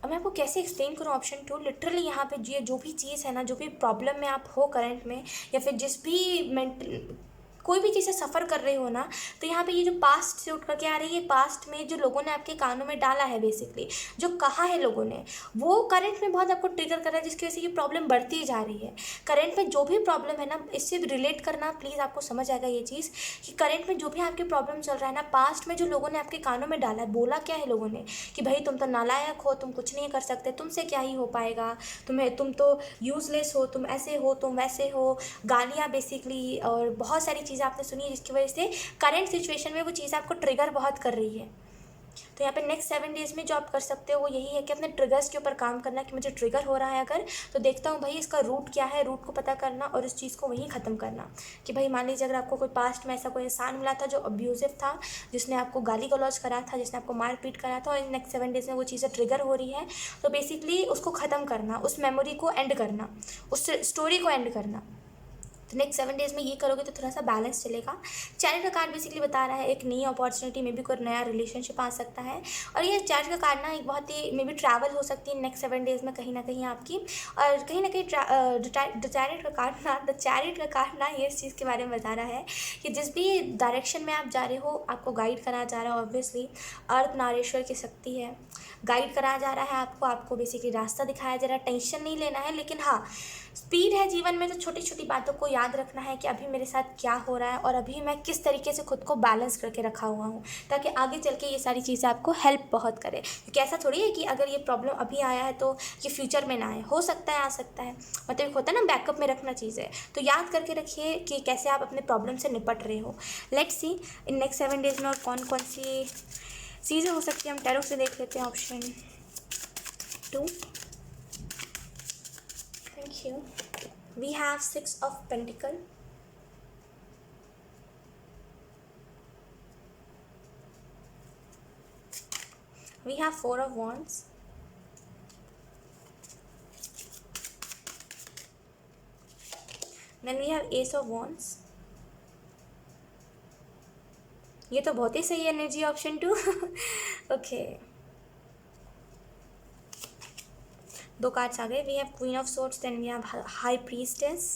अब मैं आपको कैसे एक्सप्लेन करूँ ऑप्शन टू, लिटरली यहाँ पे ये जो भी चीज़ है ना, जो भी प्रॉब्लम में आप हो करंट में, या फिर जिस भी मेंटल कोई भी चीज़ से सफ़र कर रहे हो ना, तो यहाँ पे ये जो पास्ट से उठ करके आ रही है, पास्ट में जो लोगों ने आपके कानों में डाला है, बेसिकली जो कहा है लोगों ने, वो करंट में बहुत आपको ट्रिगर कर रहा है, जिसकी वजह से ये प्रॉब्लम बढ़ती जा रही है। करंट में जो भी प्रॉब्लम है ना, इससे रिलेट करना प्लीज़, आपको समझ आएगा ये चीज़ कि करंट में जो भी आपके प्रॉब्लम चल रहा है ना, पास्ट में जो लोगों ने आपके कानों में डाला है, बोला क्या है लोगों ने कि भाई तुम तो नालायक हो, तुम कुछ नहीं कर सकते, तुमसे क्या ही हो पाएगा, तुम तो यूज़लेस हो, तुम ऐसे हो, तुम वैसे हो, गालियाँ बेसिकली, और बहुत सारी चीज़ें आपने सुनी है, जिसकी वजह से करंट सिचुएशन में वो चीज़ आपको ट्रिगर बहुत कर रही है। तो यहाँ पे नेक्स्ट 7 डेज़ में जो आप कर सकते हो वो यही है कि अपने ट्रिगर्स के ऊपर काम करना, कि मुझे ट्रिगर हो रहा है अगर, तो देखता हूँ भाई इसका रूट क्या है, रूट को पता करना और उस चीज़ को वहीं ख़त्म करना। कि भाई मान लीजिए अगर आपको कोई पास्ट में ऐसा कोई इंसान मिला था जो अब्यूजिव था, जिसने आपको गाली गलौज करा था, जिसने आपको मार पीट करा था, और नेक्स्ट 7 डेज़ में वो चीज़ें ट्रिगर हो रही है, तो बेसिकली उसको ख़त्म करना, उस मेमोरी को एंड करना, उस स्टोरी को एंड करना। तो नेक्स्ट 7 डेज़ में ये करोगे तो थोड़ा सा बैलेंस चलेगा। चैरिट का कार्ड बेसिकली बता रहा है एक नई अपॉर्चुनिटी में भी कोई नया रिलेशनशिप आ सकता है, और ये चैरिट का कार्ड ना एक बहुत ही मे बी ट्रैवल हो सकती है नेक्स्ट 7 डेज़ में कहीं ना कहीं आपकी, और कहीं ना कहीं द चैरिट का कार्ड ना ये इस चीज़ के बारे में बता रहा है कि जिस भी डायरेक्शन में आप जा रहे हो आपको गाइड करा जा रहा है। ऑब्वियसली अर्थ नारेश्वर की शक्ति है, गाइड कराया जा रहा है आपको बेसिकली रास्ता दिखाया जा रहा है। टेंशन नहीं लेना है, लेकिन हाँ स्पीड है जीवन में, तो छोटी छोटी बातों को याद रखना है कि अभी मेरे साथ क्या हो रहा है और अभी मैं किस तरीके से खुद को बैलेंस करके रखा हुआ हूँ, ताकि आगे चल के ये सारी चीज़ें आपको हेल्प बहुत करे। क्योंकि ऐसा थोड़ी है कि अगर ये प्रॉब्लम अभी आया है तो ये फ्यूचर में ना आए, हो सकता है आ सकता है, मतलब एक होता है ना बैकअप में रखना चीज़ें। तो याद करके रखिए कि कैसे आप अपने प्रॉब्लम से निपट रहे हो। Let's see in next 7 days में और कौन कौन सी चीज़ें हो सकती है। हम टैरो से देख लेते हैं option 2। Thank you. We have 6 of Pentacle. We have 4 of Wands. Then we have Ace of Wands. ये तो बहुत ही सही एनर्जी ऑप्शन 2। ओके, 2 कार्ड्स आ गए। We have queen of swords, then we have high priestess.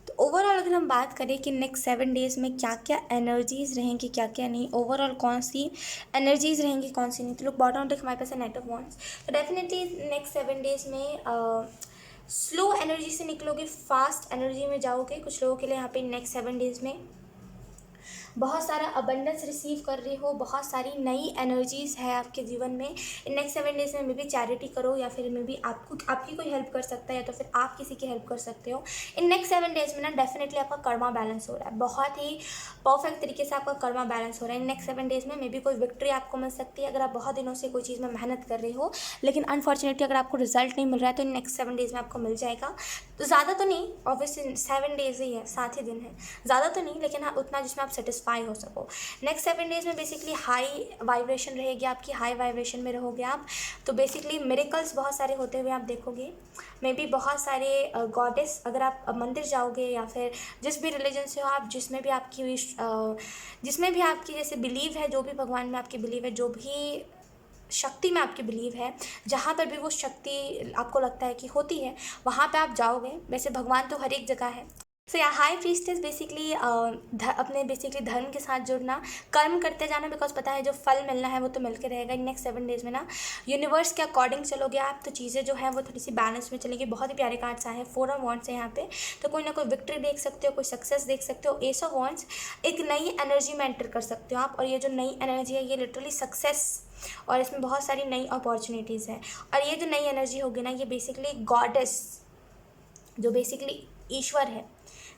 तो ओवरऑल अगर हम बात करें कि नेक्स्ट 7 डेज़ में क्या क्या एनर्जीज़ रहेंगी, क्या क्या नहीं, ओवरऑल कौन सी एनर्जीज़ रहेंगी, कौन सी नहीं, तो लोग बॉटम देख हमारे पास है नाइट ऑफ वॉन्ड्स। तो डेफिनेटली नेक्स्ट 7 डेज़ में स्लो एनर्जी से निकलोगे, फास्ट एनर्जी में जाओगे। कुछ लोगों के लिए यहाँ पे नेक्स्ट 7 डेज़ में बहुत सारा अबंडेंस रिसीव कर रहे हो, बहुत सारी नई एनर्जीज़ है आपके जीवन में। इन नेक्स्ट 7 डेज़ में भी चैरिटी करो, या फिर मे भी आपकी कोई हेल्प कर सकता है, या तो फिर आप किसी की हेल्प कर सकते हो। इन नेक्स्ट 7 डेज़ में ना डेफिनेटली आपका कर्मा बैलेंस हो रहा है, बहुत ही परफेक्ट तरीके से आपका कर्मा बैलेंस हो रहा है। इन नेक्स्ट 7 डेज़ में मे भी कोई विक्ट्री आपको मिल सकती है, अगर आप बहुत दिनों से कोई चीज़ में मेहनत कर रहे हो, लेकिन अनफॉर्चुनेटली अगर आपको रिजल्ट नहीं मिल रहा है, तो इन नेक्स्ट 7 डेज़ में आपको मिल जाएगा। तो ज़्यादा तो नहीं, ऑब्वियसली 7 डेज़ ही है, 7 ही दिन है, ज़्यादा तो नहीं, लेकिन हाँ उतना जिसमें आप सेटिस्फाई हो सको। नेक्स्ट 7 डेज़ में बेसिकली हाई वाइब्रेशन रहेगी आपकी, हाई वाइब्रेशन में रहोगे आप। तो बेसिकली मिरेकल्स बहुत सारे होते हुए आप देखोगे। मे बी बहुत सारे गॉडेस, अगर आप मंदिर जाओगे या फिर जिस भी रिलीजन से हो आप, जिसमें भी आपकी जैसे बिलीव है, जो भी भगवान में आपकी बिलीव है, जो भी शक्ति में आपकी बिलीव है, जहाँ पर भी वो शक्ति आपको लगता है कि होती है, वहाँ पे आप जाओगे। वैसे भगवान तो हर एक जगह है। सो या हाई प्रीस्टेस बेसिकली अपने बेसिकली धर्म के साथ जुड़ना, कर्म करते जाना, बिकॉज पता है जो फल मिलना है वो तो मिल के रहेगा। नेक्स्ट 7 डेज़ में ना यूनिवर्स के अकॉर्डिंग चलोगे आप, तो चीज़ें जो है वो थोड़ी सी बैलेंस में चलेगी। बहुत ही प्यारे कार्ड्स आए हैं, 4 ऑफ वॉन्ड्स है यहाँ पे, तो कोई ना कोई विक्ट्री देख सकते हो, कोई सक्सेस देख सकते हो। एस ऑफ वॉन्ड्स, एक नई एनर्जी में एंटर कर सकते हो आप, और ये जो नई एनर्जी है ये लिटरली सक्सेस, और इसमें बहुत सारी नई अपॉर्चुनिटीज़ हैं। और ये जो नई एनर्जी होगी ना, ये बेसिकली गॉडेस, जो बेसिकली ईश्वर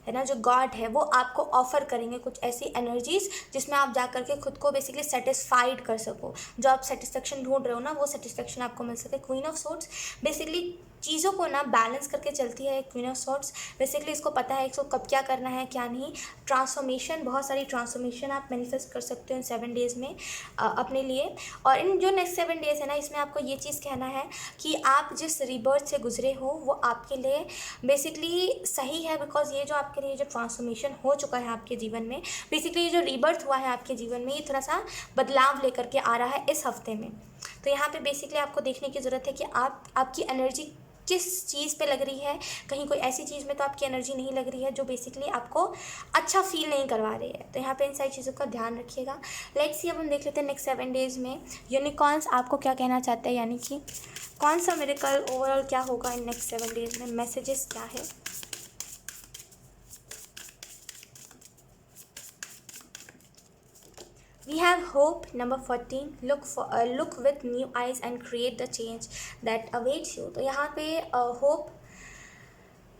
है ना, जो गॉड है, वो आपको ऑफर करेंगे कुछ ऐसी एनर्जीज़ जिसमें आप जा करके खुद को बेसिकली सेटिस्फाइड कर सको। जो आप सेटिस्फेक्शन ढूंढ रहे हो ना, वो सेटिस्फेक्शन आपको मिल सके। क्वीन ऑफ सोर्ड्स बेसिकली चीज़ों को ना बैलेंस करके चलती है क्वीन ऑफ सॉर्ड्स। बेसिकली इसको पता है इसको कब क्या करना है क्या नहीं। ट्रांसफॉर्मेशन, बहुत सारी ट्रांसफॉर्मेशन आप मैनिफेस्ट कर सकते हो इन 7 डेज़ में अपने लिए। और इन जो नेक्स्ट 7 डेज़ है ना, इसमें आपको ये चीज़ कहना है कि आप जिस रीबर्थ से गुजरे हो वो आपके लिए बेसिकली सही है, बिकॉज ये जो आपके लिए जो ट्रांसफॉर्मेशन हो चुका है आपके जीवन में, बेसिकली ये जो रीबर्थ हुआ है आपके जीवन में, ये थोड़ा सा बदलाव लेकर के आ रहा है इस हफ्ते में। तो यहाँ पे बेसिकली आपको देखने की ज़रूरत है कि आपकी एनर्जी किस चीज़ पे लग रही है। कहीं कोई ऐसी चीज़ में तो आपकी एनर्जी नहीं लग रही है जो बेसिकली आपको अच्छा फील नहीं करवा रही है। तो यहाँ पे इन सारी चीज़ों का ध्यान रखिएगा। लेट्स सी, अब हम देख लेते हैं नेक्स्ट 7 डेज़ में यूनिकॉर्न्स आपको क्या कहना चाहते हैं, यानी कि कौन सा मिरेकल ओवरऑल क्या होगा इन नेक्स्ट 7 डेज़ में, मैसेजेस क्या है। We have hope, number 14. Look with new eyes and create the change that awaits you. तो यहाँ पे होप,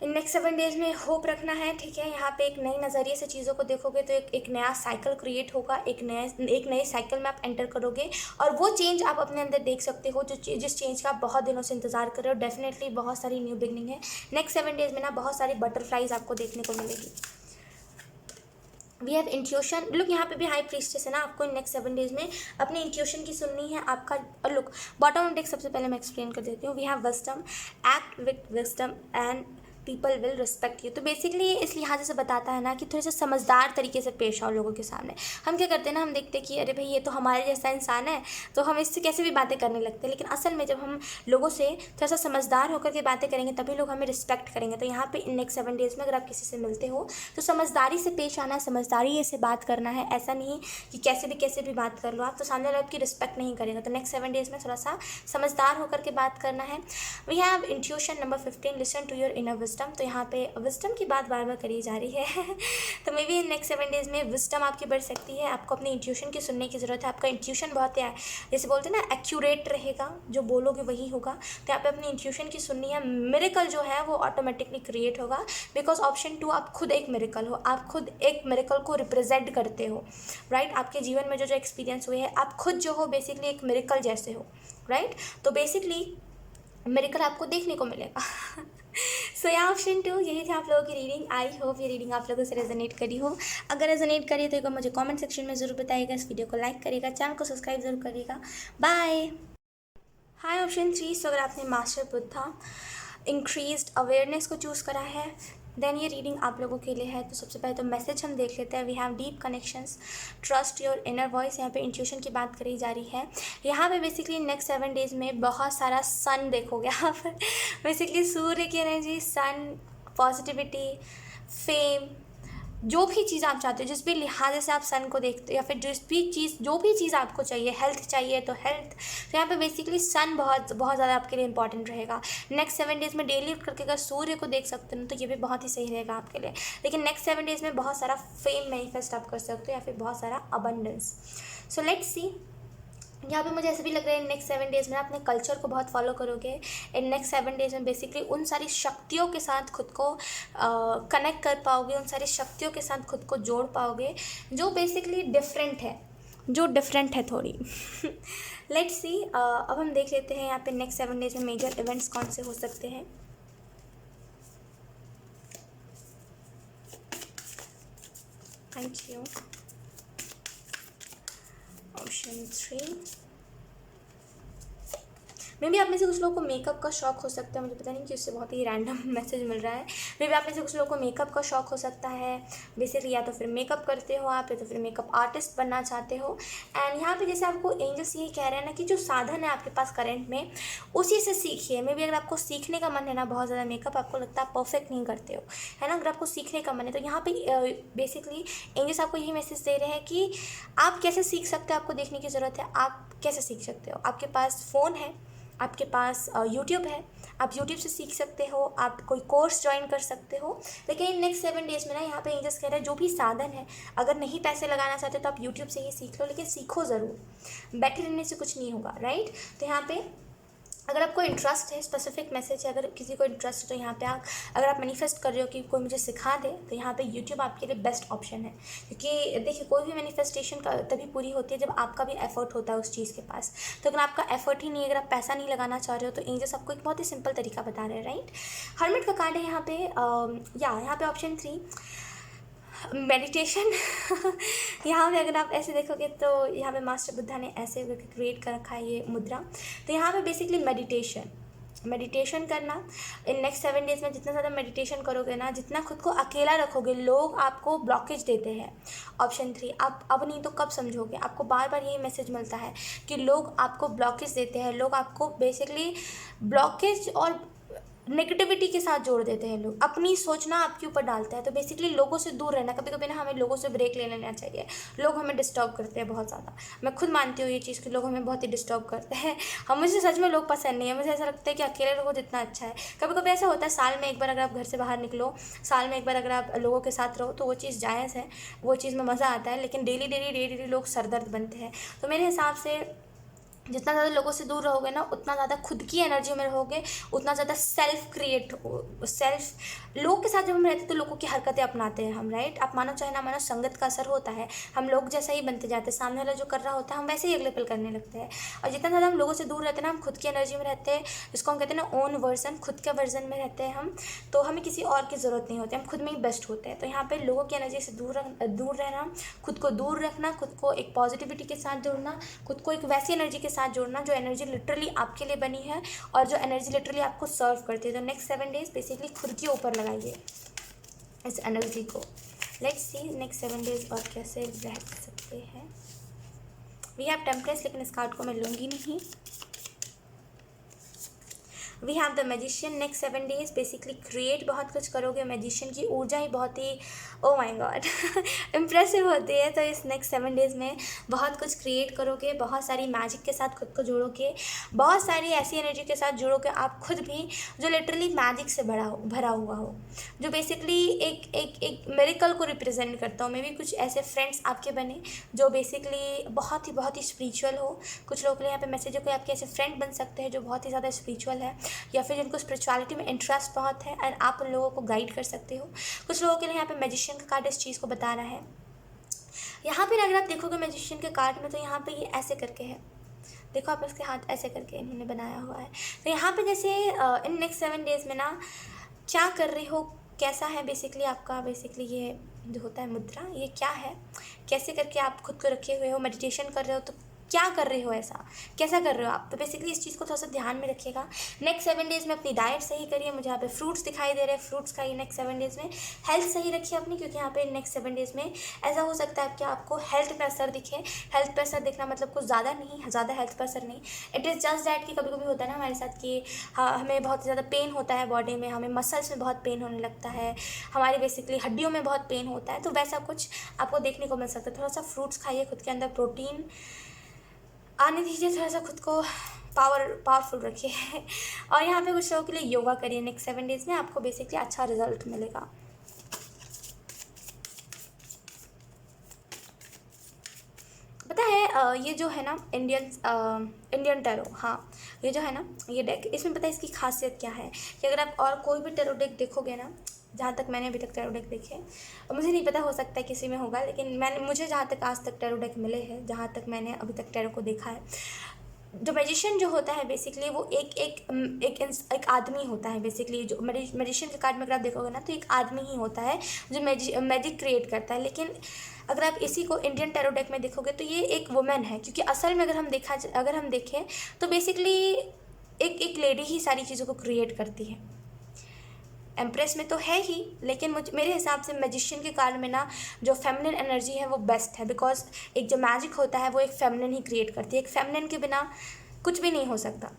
इन नेक्स्ट 7 डेज़ में होप रखना है, ठीक है। यहाँ पे एक नए नज़रिए से चीज़ों को देखोगे तो एक नया साइकिल क्रिएट होगा, एक नए साइकिल में आप एंटर करोगे और वो चेंज आप अपने अंदर देख सकते हो जिस चेंज का आप बहुत दिनों से इंतजार कर रहे हो। डेफिनेटली बहुत सारी न्यू बिगनिंग है नेक्स्ट 7 डेज़ में ना, बहुत सारी बटरफ्लाइज आपको देखने को मिलेगी। वी हैव इंट्यूशन, लुक यहाँ पे भी हाई प्रीस्टेस है ना, आपको इन नेक्स्ट 7 डेज़ में अपनी इंट्यूशन की सुननी है आपका। लुक बॉटम डेक सबसे पहले मैं एक्सप्लेन कर देती हूँ। We have wisdom, act with wisdom and people will respect you. तो बेसिकली इस लिहाज से बताता है ना कि थोड़े से समझदार तरीके से पेश आओ लोगों के सामने। हम क्या करते हैं ना, हम देखते हैं कि अरे भाई ये तो हमारे जैसा इंसान है तो हम इससे कैसे भी बातें करने लगते हैं, लेकिन असल में जब हम लोगों से थोड़ा सा समझदार होकर के बातें करेंगे तभी लोग हमें रिस्पेक्ट करेंगे। तो यहाँ पे इन नेक्स्ट 7 डेज़ में अगर आप किसी से मिलते हो तो समझदारी से पेश आना है, समझदारी से बात करना है। ऐसा नहीं कि कैसे भी बात कर लो आप तो सामने वाला आपकी रिस्पेक्ट नहीं करेगा। तो नेक्स्ट 7 डेज़ में थोड़ा सा समझदार होकर के बात करना है। We have intuition, number 15. Listen to your inner wisdom. तो यहाँ पे विजडम की बात बार बार करी जा रही है तो मे बी नेक्स्ट 7 डेज़ में विजडम आपकी बढ़ सकती है। आपको अपनी इंट्यूशन की सुनने की ज़रूरत है। आपका इंट्यूशन बहुत है, जैसे बोलते हैं ना, एक्यूरेट रहेगा, जो बोलोगे वही होगा। तो यहाँ पे अपनी इंट्यूशन की सुननी है। मिरेकल जो है वो ऑटोमेटिकली क्रिएट होगा, बिकॉज ऑप्शन 2 आप खुद एक मिरेकल हो, आप खुद एक मिरेकल को रिप्रेजेंट करते हो, राइट। आपके जीवन में जो एक्सपीरियंस हुए हैं आप खुद जो हो बेसिकली एक मिरेकल जैसे हो, राइट। तो बेसिकली मिरेकल आपको देखने को मिलेगा सो या ऑप्शन 2, यही थी आप लोगों की रीडिंग। आई होप ये रीडिंग आप लोगों से रेजोनेट करी हो। अगर रेजोनेट करी तो एक बार मुझे कमेंट सेक्शन में ज़रूर बताइएगा, इस वीडियो को लाइक करिएगा, चैनल को सब्सक्राइब जरूर करिएगा। बाय। हाय ऑप्शन 3, सो अगर आपने मास्टर बुद्धा इंक्रीज्ड अवेयरनेस को चूज़ करा है देन ये रीडिंग आप लोगों के लिए है। तो सबसे पहले तो मैसेज हम देख लेते हैं। We have deep connections, trust your inner voice. यहाँ पे इंट्यूशन की बात करी जा रही है। यहाँ पे बेसिकली नेक्स्ट 7 डेज़ में बहुत सारा सन देखोगे आप बेसिकली सूर्य की एनर्जी, सन, पॉजिटिविटी, फेम, जो भी चीज़ आप चाहते हो, जिस भी लिहाज से आप सन को देखते हो या फिर जो भी चीज़ आपको चाहिए, हेल्थ चाहिए तो हेल्थ। तो यहाँ पे बेसिकली सन बहुत ज़्यादा आपके लिए इंपॉर्टेंट रहेगा। नेक्स्ट 7 डेज़ में डेली उठ करके अगर सूर्य को देख सकते हो तो ये भी बहुत ही सही रहेगा आपके लिए। लेकिन नेक्स्ट 7 डेज़ में बहुत सारा फेम मैनिफेस्ट आप कर सकते हो या फिर बहुत सारा अबंडेंस। सो लेट्स सी, यहाँ पे मुझे ऐसे भी लग रहा है नेक्स्ट 7 डेज़ में अपने कल्चर को बहुत फॉलो करोगे। इन नेक्स्ट 7 डेज़ में बेसिकली उन सारी शक्तियों के साथ खुद को कनेक्ट कर पाओगे, उन सारी शक्तियों के साथ खुद को जोड़ पाओगे जो बेसिकली डिफरेंट है थोड़ी लेट्स सी, अब हम देख लेते हैं यहाँ पे नेक्स्ट 7 डेज़ में मेजर इवेंट्स कौन से हो सकते हैं। Thank you. ऑप्शन 3, मे भी आप में से कुछ लोगों को मेकअप का शौक हो सकता है, मुझे पता नहीं कि उससे बहुत ही रैंडम मैसेज मिल रहा है। मे भी आप में से कुछ लोगों को मेकअप का शौक हो सकता है बेसिकली, या तो फिर मेकअप करते हो आप या तो फिर मेकअप आर्टिस्ट बनना चाहते हो। एंड यहाँ पे जैसे आपको एंजल्स ये कह रहे हैं ना कि जो साधन है आपके पास करंट में उसी से सीखिए। मे भी अगर आपको सीखने का मन है ना बहुत ज़्यादा मेकअप, आपको लगता है आप परफेक्ट नहीं करते हो, है ना, अगर आपको सीखने का मन है तो यहाँ पे बेसिकली एंजल्स आपको यही मैसेज दे रहे हैं कि आप कैसे सीख सकते हो, आपको देखने की ज़रूरत है आप कैसे सीख सकते हो। आपके पास फ़ोन है, आपके पास यूट्यूब है, आप यूट्यूब से सीख सकते हो, आप कोई कोर्स ज्वाइन कर सकते हो। लेकिन नेक्स्ट 7 डेज़ में ना यहाँ पे एंजल्स कह रहे हैं जो भी साधन है, अगर नहीं पैसे लगाना चाहते तो आप यूट्यूब से ही सीख लो, लेकिन सीखो ज़रूर, बैठे रहने से कुछ नहीं होगा, राइट। तो यहाँ पे अगर आपको इंटरेस्ट है, स्पेसिफिक मैसेज है, अगर किसी को इंटरेस्ट है तो यहाँ पे आप, अगर आप मैनिफेस्ट कर रहे हो कि कोई मुझे सिखा दे, तो यहाँ पे यूट्यूब आपके लिए बेस्ट ऑप्शन है। क्योंकि देखिए, कोई भी मैनिफेस्टेशन का तभी पूरी होती है जब आपका भी एफर्ट होता है उस चीज़ के पास। तो अगर आपका एफर्ट ही नहीं है, अगर आप पैसा नहीं लगाना चाह रहे हो, तो एंजल्स आपको एक बहुत ही सिंपल तरीका बता रहे हैं, राइट। हर्मिट का कार्ड है यहाँ पे, यहाँ पे ऑप्शन 3 मेडिटेशन। यहाँ पे अगर आप ऐसे देखोगे तो यहाँ पे मास्टर बुद्धा ने ऐसे क्रिएट कर रखा है ये मुद्रा। तो यहाँ पे बेसिकली मेडिटेशन करना इन नेक्स्ट 7 डेज में, जितना ज़्यादा मेडिटेशन करोगे ना, जितना खुद को अकेला रखोगे, लोग आपको ब्लॉकेज देते हैं। ऑप्शन 3, आप अब नहीं तो कब समझोगे। आपको बार बार यही मैसेज मिलता है कि लोग आपको ब्लॉकेज देते हैं, लोग आपको बेसिकली ब्लॉकेज और नेगेटिविटी के साथ जोड़ देते हैं। लोग अपनी सोचना आपके ऊपर डालते हैं। तो बेसिकली लोगों से दूर रहना, कभी कभी ना हमें लोगों से ब्रेक ले लेना चाहिए। लोग हमें डिस्टर्ब करते हैं बहुत ज़्यादा। मैं खुद मानती हूँ ये चीज़ कि लोग हमें बहुत ही डिस्टर्ब करते हैं। मुझे सच में लोग पसंद नहीं है। मुझे ऐसा लगता है कि अकेले रहो जितना अच्छा है। कभी कभी ऐसा होता है, साल में एक बार अगर आप घर से बाहर निकलो, साल में एक बार अगर आप लोगों के साथ रहो, तो वो चीज़ जायज़ है, वो चीज़ में मज़ा आता है। लेकिन डेली लोग सरदर्द बनते हैं। तो मेरे हिसाब से जितना ज़्यादा लोगों से दूर रहोगे ना, उतना ज़्यादा खुद की एनर्जी में रहोगे, उतना ज़्यादा सेल्फ लोग के साथ जब हम रहते हैं तो लोगों की हरकतें अपनाते हैं हम, राइट। आप मानो चाहे ना मानो, संगत का असर होता है। हम लोग जैसा ही बनते जाते हैं, सामने वाला जो कर रहा होता है हम वैसे ही अगले पल करने लगते हैं। और जितना ज़्यादा हम लोगों से दूर रहते हैं ना, हम खुद की एनर्जी में रहते हैं, जिसको हम कहते हैं ना ओन वर्जन, खुद के वर्जन में रहते हैं हम। तो हमें किसी और की ज़रूरत नहीं होती, हम खुद में ही बेस्ट होते हैं। तो यहाँ पर लोगों की एनर्जी से दूर रहना, खुद को दूर रखना, खुद को एक पॉजिटिविटी के साथ जोड़ना, खुद को एक वैसी एनर्जी के साथ जोड़ना जो एनर्जी लिटरली आपके लिए बनी है और जो एनर्जी लिटरली आपको सर्व करती है। तो नेक्स्ट 7 डेज बेसिकली खुद के ऊपर लगाइए इस एनर्जी को। लेट्स सी नेक्स्ट 7 डेज और कैसे रह सकते हैं। वी हैव टेम्परेंस, लेकिन इस कार्ड को मैं लूँगी नहीं। We have the magician, next 7 days basically create बहुत कुछ करोगे। मैजिशियन की ऊर्जा ही बहुत ही, ओ माय गॉड, इम्प्रेसिव होती है। तो इस नेक्स्ट 7 डेज में बहुत कुछ क्रिएट करोगे, बहुत सारी मैजिक के साथ खुद को जोड़ोगे, बहुत सारी ऐसी एनर्जी के साथ जोड़ोगे आप खुद भी, जो लिटरली मैजिक से भरा हुआ हो, जो बेसिकली एक मेरिकल को रिप्रेजेंट करता हो। मे भी कुछ ऐसे फ्रेंड्स आपके बने जो बेसिकली बहुत ही स्पिरिचुअल हो। कुछ लोगों के लिए यहाँ पे मैसेज है, कोई आपके ऐसे फ्रेंड बन सकते हैं जो बहुत ही ज़्यादा स्पिरिचुअल है, या फिर जिनको स्पिरिचुअलिटी में इंटरेस्ट बहुत है एंड आप उन लोगों को गाइड कर सकते हो। कुछ लोगों के लिए यहाँ पे मैजिशियन का कार्ड इस चीज़ को बता रहा है। यहाँ पर अगर आप देखोगे मैजिशियन के कार्ड में, तो यहाँ पे ये ऐसे करके है, देखो आप इसके हाथ ऐसे करके इन्होंने बनाया हुआ है। तो यहाँ पे जैसे इन नेक्स्ट 7 डेज में ना क्या कर रहे हो, कैसा है बेसिकली आपका, बेसिकली ये जो होता है मुद्रा, ये क्या है, कैसे करके आप खुद को रखे हुए हो, मेडिटेशन कर रहे हो, तो क्या कर रहे हो, ऐसा कैसा कर रहे हो आप। तो बेसिकली इस चीज़ को थोड़ा सा ध्यान में रखिएगा। नेक्स्ट 7 डेज में अपनी डाइट सही करिए। मुझे यहाँ पे फ्रूट्स दिखाई दे रहे हैं, फ्रूट्स खाइए नेक्स्ट 7 डेज में। हेल्थ सही रखिए अपनी, क्योंकि यहाँ पे नेक्स्ट 7 डेज में ऐसा हो सकता है कि आपको हेल्थ पे असर दिखे। हेल्थ पे असर दिखना मतलब कुछ ज़्यादा नहीं, ज़्यादा हेल्थ पे असर नहीं, इट इज़ जस्ट दैट कि कभी कभी होता है ना हमारे साथ कि हमें बहुत ज़्यादा पेन होता है बॉडी में, हमें मसल्स में बहुत पेन होने लगता है, हमारे बेसिकली हड्डियों में बहुत पेन होता है। तो वैसा कुछ आपको देखने को मिल सकता है। थोड़ा सा फ्रूट्स खाइए, खुद के अंदर प्रोटीन आने दीजिए, थोड़ा सा खुद को पावरफुल रखिए। और यहाँ पे कुछ लोगों के लिए योगा करिए नेक्स्ट 7 डेज में, आपको बेसिकली अच्छा रिजल्ट मिलेगा। पता है ये जो है ना इंडियन टैरो, हाँ ये जो है ना ये डेक, इसमें पता है इसकी खासियत क्या है कि अगर आप और कोई भी टैरो डेक देखोगे ना, जहाँ तक मैंने अभी तक टैरो डेक देखे, मुझे नहीं पता हो सकता है किसी में होगा, लेकिन मुझे जहाँ तक आज तक टैरो डेक मिले हैं, जहाँ तक मैंने अभी तक टैरो को देखा है, जो मैजिशियन जो होता है बेसिकली वो एक आदमी होता है। बेसिकली जो मैजिशियन के कार्ड में अगर आप देखोगे ना, तो एक आदमी ही होता है जो मैजिक क्रिएट करता है। लेकिन अगर आप इसी को इंडियन टैरो डेक में देखोगे तो ये एक वुमेन है, क्योंकि असल में अगर हम देखें तो बेसिकली एक लेडी ही सारी चीज़ों को क्रिएट करती है। एम्प्रेस में तो है ही, लेकिन मेरे हिसाब से मैजिशियन के कार्ड में ना जो फेमिनिन एनर्जी है वो बेस्ट है, बिकॉज एक जो मैजिक होता है वो एक फेमिनिन ही क्रिएट करती है। एक फेमिनिन के बिना कुछ भी नहीं हो सकता,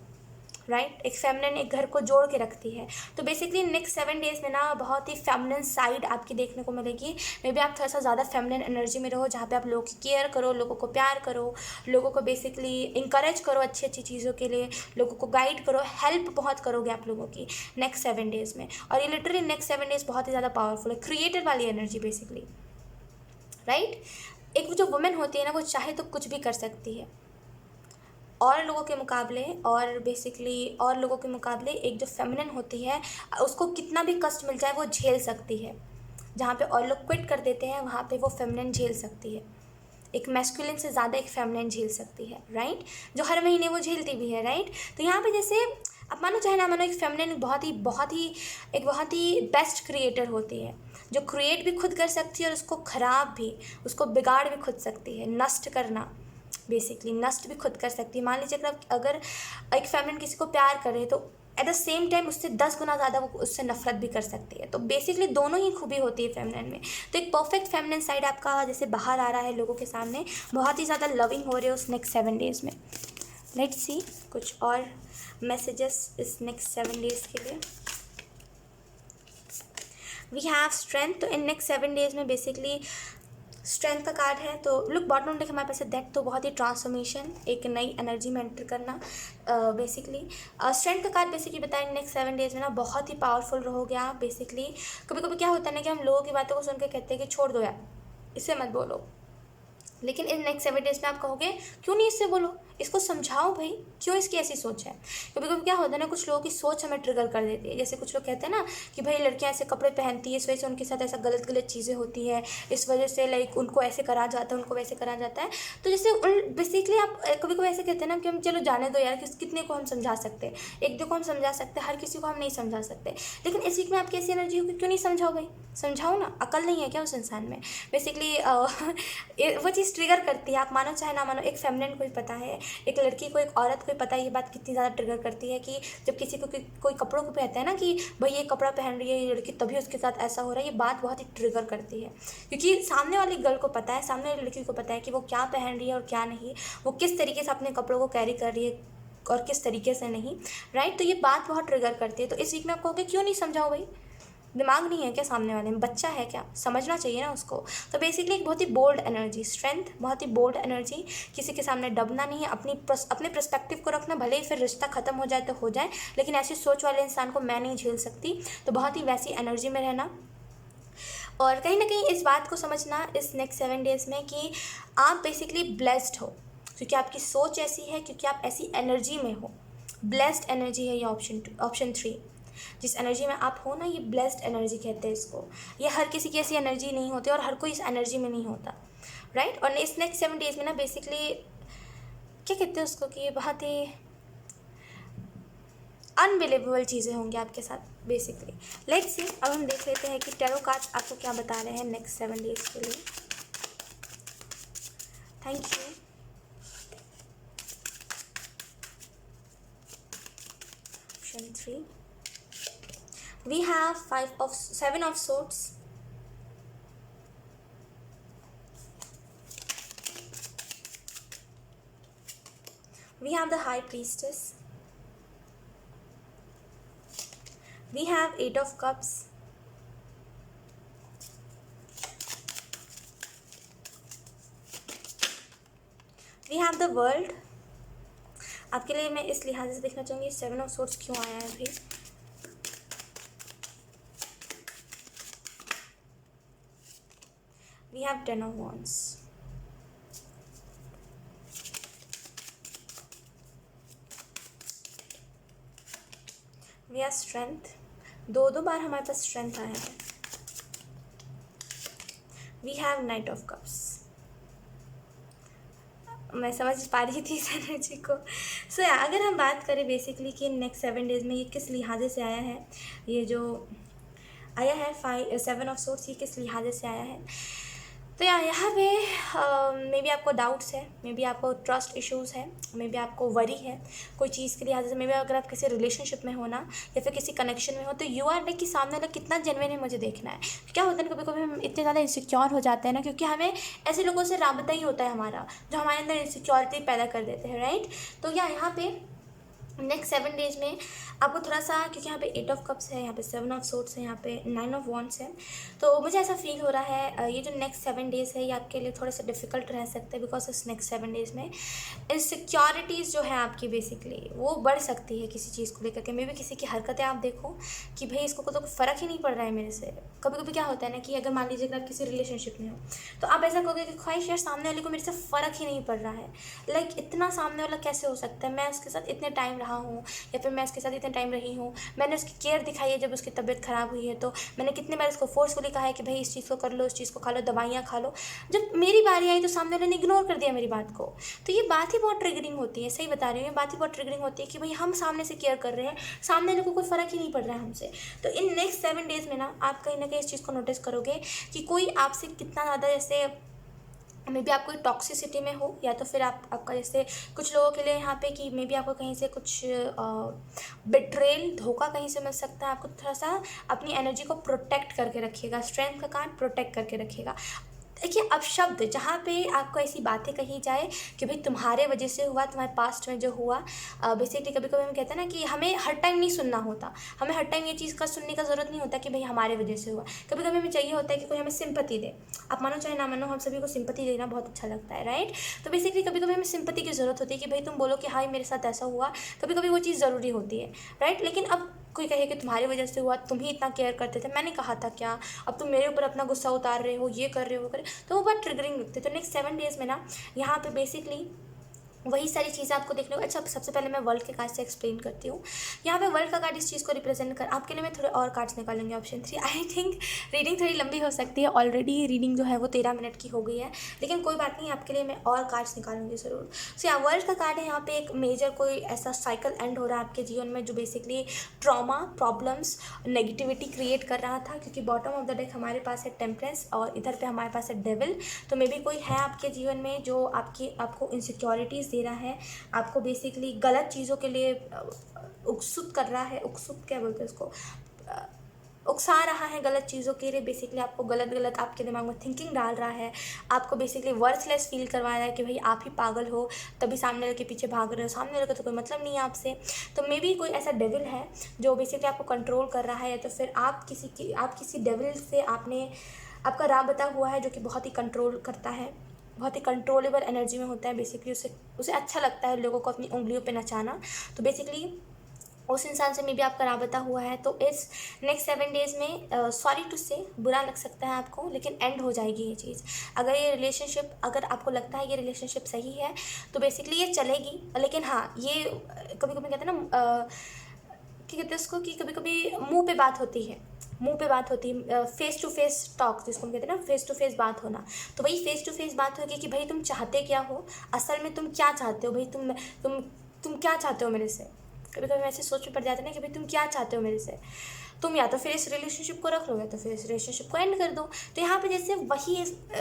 राइट। एक फेमिनिन एक घर को जोड़ के रखती है। तो बेसिकली नेक्स्ट 7 डेज में ना बहुत ही फेमिनिन साइड आपकी देखने को मिलेगी। मे बी आप थोड़ा सा ज़्यादा फेमिनिन एनर्जी में रहो, जहाँ पे आप लोगों की केयर करो, लोगों को प्यार करो, लोगों को बेसिकली इंकरेज करो अच्छी अच्छी चीज़ों के लिए, लोगों को गाइड करो, हेल्प बहुत करोगे आप लोगों की नेक्स्ट 7 डेज में। और ये लिटरली नेक्स्ट 7 डेज बहुत ही ज़्यादा पावरफुल है, क्रिएटर वाली एनर्जी बेसिकली, राइट। एक जो वुमेन होती है ना, वो चाहे तो कुछ भी कर सकती है। और लोगों के मुकाबले और बेसिकली और लोगों के मुकाबले एक जो फेमिनिन होती है उसको कितना भी कष्ट मिल जाए वो झेल सकती है। जहाँ पे और लोग क्विट कर देते हैं वहाँ पे वो फेमिनिन झेल सकती है। एक मैस्कुलिन से ज़्यादा एक फेमिनिन झेल सकती है, राइट, जो हर महीने वो झेलती भी है, राइट। तो यहाँ पे जैसे आप मानो चाहे ना मानो, एक फेमिनिन बहुत ही बेस्ट क्रिएटर होती है, जो क्रिएट भी खुद कर सकती है और उसको ख़राब भी, उसको बिगाड़ भी खुद सकती है, नष्ट करना, बेसिकली नष्ट भी खुद कर सकती है। मान लीजिए अगर एक फेमिनिन किसी को प्यार करे तो एट द सेम टाइम उससे 10 गुना ज़्यादा वो उससे नफरत भी कर सकती है। तो बेसिकली दोनों ही खूबी होती है फेमिनिन में। तो एक परफेक्ट फेमिनिन साइड आपका जैसे बाहर आ रहा है लोगों के सामने, बहुत ही ज़्यादा लविंग हो रहे हो उस नेक्स्ट 7 डेज़ में। लेट्स सी कुछ और मैसेजेस इस नेक्स्ट 7 डेज़ के लिए। We have strength. तो इन नेक्स्ट 7 डेज़ में बेसिकली स्ट्रेंथ का कार्ड है। तो लुक बॉटम देख हमारे पास दैट, तो बहुत ही ट्रांसफॉर्मेशन, एक नई एनर्जी में एंटर करना। बेसिकली स्ट्रेंथ का कार्ड बेसिकली बताया नेक्स्ट 7 डेज़ में ना बहुत ही पावरफुल रहोगे आप। बेसिकली कभी कभी क्या होता है ना कि हम लोगों की बातों को सुन के कहते हैं कि छोड़ दो यार, इससे मत बोलो, लेकिन इन नेक्स्ट 7 डेज़ में आप कहोगे क्यों नहीं इससे बोलो, इसको समझाओ भाई, क्यों इसकी ऐसी सोच है। कभी कभी क्या होता है ना, कुछ लोगों की सोच हमें ट्रिगर कर देती है। जैसे कुछ लोग कहते हैं ना कि भाई लड़कियां ऐसे कपड़े पहनती है, इस वजह से उनके साथ ऐसा गलत गलत चीज़ें होती है, इस वजह से लाइक उनको ऐसे करा जाता है, उनको वैसे करा जाता है। तो जैसे बेसिकली आप कभी कभी ऐसे कहते हैं ना कि हम चलो जाने दो यार, कितने को हम समझा सकते हैं, एक दो को हम समझा सकते हैं, हर किसी को हम नहीं समझा सकते। लेकिन इस वीक में आपकी ऐसी एनर्जी होगी, क्यों नहीं समझाओ भाई, समझाओ ना, अकल नहीं है क्या उस इंसान में। बेसिकली वो चीज़ ट्रिगर करती है, आप मानो चाहे ना मानो। एक फेमिनिन को भी पता है, एक लड़की को, एक औरत को भी पता है ये बात कितनी ज़्यादा ट्रिगर करती है कि जब किसी को कोई कपड़ों को कहता है ना कि भाई ये कपड़ा पहन रही है ये लड़की तभी उसके साथ ऐसा हो रहा है, ये बात बहुत ही ट्रिगर करती है। क्योंकि सामने वाली गर्ल को पता है, सामने वाली लड़की को पता है कि वो क्या पहन रही है और क्या नहीं, वो किस तरीके से अपने कपड़ों को कैरी कर रही है और किस तरीके से नहीं, राइट। तो ये बात बहुत ट्रिगर करती है। तो इस वीक में आप कहोगे क्यों नहीं समझाओ भाई, दिमाग नहीं है क्या सामने वाले में, बच्चा है क्या, समझना चाहिए ना उसको। तो बेसिकली एक बहुत ही बोल्ड एनर्जी, स्ट्रेंथ, बहुत ही बोल्ड एनर्जी, किसी के सामने दबना नहीं है, अपने पर्सपेक्टिव को रखना, भले ही फिर रिश्ता ख़त्म हो जाए तो हो जाए, लेकिन ऐसी सोच वाले इंसान को मैं नहीं झेल सकती। तो बहुत ही वैसी एनर्जी में रहना, और कहीं ना कहीं इस बात को समझना इस नेक्स्ट 7 डेज़ में कि आप बेसिकली ब्लेस्ड हो, क्योंकि आपकी सोच ऐसी है, क्योंकि आप ऐसी एनर्जी में हो। ब्लेस्ड एनर्जी है ये ऑप्शन 3, जिस एनर्जी में आप हो ना, ये ब्लेस्ड एनर्जी कहते हैं इसको। ये हर किसी की ऐसी एनर्जी नहीं होती और हर कोई इस एनर्जी में नहीं होता, राइट। और इस नेक्स्ट 7 डेज़ में ना बेसिकली क्या कहते हैं उसको कि बहुत ही अनबिलीवेबल चीज़ें होंगी आपके साथ बेसिकली। लेट्स सी, अब हम देख लेते हैं कि टैरो कार्ड्स आपको क्या बता रहे हैं नेक्स्ट 7 डेज़ के लिए। Thank you. Option 3, we have 7 of swords, we have the high priestess, we have 8 of cups, we have the world। आपके लिए मैं इस लिहाज से देखना चाहूँगी 7 of swords क्यों आया है भाई। We have 10 of wands, we have strength, दो बार हमारे पास स्ट्रेंथ आया है। We have Knight of Cups। मैं समझ पा रही थी इस एनर्जी को। सो अगर हम बात करें बेसिकली कि नेक्स्ट 7 डेज़ में ये किस लिहाजे से आया है, ये जो आया है 7 of swords, ये किस लिहाजे से आया है। तो यहाँ पे मे बी आपको डाउट्स है, मे बी आपको ट्रस्ट इश्यूज़ है, मे बी आपको वरी है कोई चीज़ के लिहाज से, मे बी अगर आप किसी रिलेशनशिप में हो ना या फिर किसी कनेक्शन में हो, तो यू आर लाइक कि सामने वाला कितना जेन्युइन है मुझे देखना है। क्या होता है ना, कभी कभी हम इतने ज़्यादा इनसिक्योर हो जाते हैं ना, क्योंकि हमें ऐसे लोगों से राबता ही होता है हमारा, जो हमारे अंदर इनसिक्योरिटी पैदा कर देते हैं, राइट। तो यहाँ पे नेक्स्ट 7 डेज़ में आपको थोड़ा सा, क्योंकि यहाँ पे 8 ऑफ कप्स है, यहाँ पे 7 ऑफ सोर्ट्स है, यहाँ पे 9 ऑफ वॉन्ड्स है, तो मुझे ऐसा फील हो रहा है ये जो नेक्स्ट 7 डेज़ है ये आपके लिए थोड़ा सा डिफिकल्ट रह सकते हैं, बिकॉज इस नेक्स्ट 7 डेज़ में इनसिक्योरिटीज़ जो है आपकी बेसिकली वो बढ़ सकती है किसी चीज़ को लेकर के। मे भी किसी की हरकतें आप देखो कि भाई इसको तो फ़र्क ही नहीं पड़ रहा है मेरे से। कभी कभी क्या होता है ना कि अगर मान लीजिए आप किसी रिलेशनशिप में हो तो आप ऐसा कहोगे कि ख्वाहिश यार सामने वाले को मेरे से फ़र्क ही नहीं पड़ रहा है, लाइक इतना सामने वाला कैसे हो सकता है, मैं उसके साथ इतने टाइम रहा हूँ या फिर मैं उसके साथ इतने टाइम रही हूँ, मैंने उसकी केयर दिखाई है जब उसकी तबीयत ख़राब हुई है, तो मैंने कितने बार उसको फोर्सफुली कहा है कि भाई इस चीज़ को कर लो, इस चीज़ को खा लो, दवाइयाँ खा लो, जब मेरी बारी आई तो सामने वाले ने इग्नोर कर दिया मेरी बात को। तो ये बात ही बहुत ट्रिगरिंग होती है, सही बता रही हूँ, ये बात ही बहुत ट्रिगरिंग होती है कि भाई हम सामने से केयर कर रहे हैं, सामने वाले को कोई फ़र्क ही नहीं पड़ रहा है हमसे। तो इन नेक्स्ट 7 डेज़ में ना आप कहीं ना कहीं इस चीज़ को नोटिस करोगे कि कोई आपसे कितना ज़्यादा, जैसे मे बी आप कोई टॉक्सिसिटी में हो, या तो फिर आपका जैसे कुछ लोगों के लिए यहाँ पे कि मे बी आपको कहीं से कुछ बिट्रेल, धोखा कहीं से मिल सकता है। आपको थोड़ा सा अपनी एनर्जी को प्रोटेक्ट करके रखिएगा, स्ट्रेंथ का कार्ड प्रोटेक्ट करके रखिएगा। देखिए, अब शब्द जहाँ पे आपको ऐसी बातें कही जाए कि भाई तुम्हारे वजह से हुआ, तुम्हारे पास्ट में जो हुआ, बेसिकली कभी कभी हम कहते हैं ना कि हमें हर टाइम नहीं सुनना होता, हमें हर टाइम ये चीज़ का सुनने का ज़रूरत नहीं होता कि भाई हमारे वजह से हुआ। कभी कभी हमें चाहिए होता है कि कोई हमें सिंपत्ति दे। आप मानो चाहे ना मानो, हम सभी को सिंपत्ति देना बहुत अच्छा लगता है, राइट। तो बेसिकली कभी कभी हमें सिंपत्ति की ज़रूरत होती है कि भाई तुम बोलो कि हाँ मेरे साथ ऐसा हुआ, कभी कभी वो चीज़ ज़रूरी होती है, राइट। लेकिन अब कोई कहे कि तुम्हारी वजह से हुआ, तुम ही इतना केयर करते थे, मैंने कहा था क्या, अब तुम मेरे ऊपर अपना गुस्सा उतार रहे हो, ये कर रहे हो, वो कर रहे हो, तो वो बहुत ट्रिगरिंग लगती है। तो नेक्स्ट 7 डेज़ में ना यहाँ पे बेसिकली वही सारी चीज़ें आपको देखने को। अच्छा, सबसे पहले मैं वर्ल्ड के कार्ड से एक्सप्लेन करती हूँ। यहाँ पे वर्ल्ड का कार्ड इस चीज़ को रिप्रेजेंट कर, आपके लिए मैं थोड़े और कार्ड्स निकालूंगी, ऑप्शन 3। आई थिंक रीडिंग थोड़ी लंबी हो सकती है, ऑलरेडी रीडिंग जो है वो 13 मिनट की हो गई है, लेकिन कोई बात नहीं, आपके लिए मैं और कार्ड्स निकालूंगी ज़रूर। सो यहाँ वर्ल्ड का कार्ड है, यहाँ पे एक मेजर कोई ऐसा साइकिल एंड हो रहा है आपके जीवन में जो basically trauma, problems, negativity create कर रहा था, क्योंकि बॉटम ऑफ द डेक हमारे पास है टेम्परेंस और इधर पे हमारे पास है डेविल। तो मे बी कोई है आपके जीवन में जो आपको इनसिक्योरिटीज़ दे रहा है, आपको बेसिकली गलत चीज़ों के लिए उत्सुक कर रहा है, उत्सुक क्या बोलते हैं उसको, उकसा रहा है गलत चीज़ों के लिए, बेसिकली आपको गलत आपके दिमाग में थिंकिंग डाल रहा है, आपको बेसिकली वर्थलेस फील करवा रहा है कि भाई आप ही पागल हो, तभी सामने वाले के पीछे भाग रहे हो, सामने वाले का तो कोई मतलब नहीं है आपसे। तो मे बी कोई ऐसा डेविल है जो बेसिकली आपको कंट्रोल कर रहा है, या तो फिर आप किसी डेविल से आपका राबता हुआ है जो कि बहुत ही कंट्रोल करता है, बहुत ही कंट्रोलेबल एनर्जी में होता है। बेसिकली उसे अच्छा लगता है लोगों को अपनी उंगलियों पे नचाना। तो बेसिकली उस इंसान से मे भी आपका राबता हुआ है। तो इस नेक्स्ट 7 डेज़ में सॉरी टू से, बुरा लग सकता है आपको, लेकिन एंड हो जाएगी ये चीज़। अगर आपको लगता है ये रिलेशनशिप सही है तो बेसिकली ये चलेगी, लेकिन हाँ ये कभी कभी कहते हैं ना क्या कहते हैं उसको, कि कभी कभी मुंह पे बात होती है, फेस टू फेस टॉक जिसको हम कहते हैं ना, फेस टू फेस बात होना। तो वही फेस टू फेस बात होगी कि भाई तुम चाहते क्या हो, असल में तुम क्या चाहते हो, भाई तुम क्या चाहते हो मेरे से। कभी कभी ऐसे सोच में पड़ जाते हैं ना कि भाई तुम क्या चाहते हो मेरे से, तुम या तो फिर इस रिलेशनशिप को रख लो या तो फिर इस रिलेशनशिप को एंड कर दो। तो यहाँ पे जैसे वही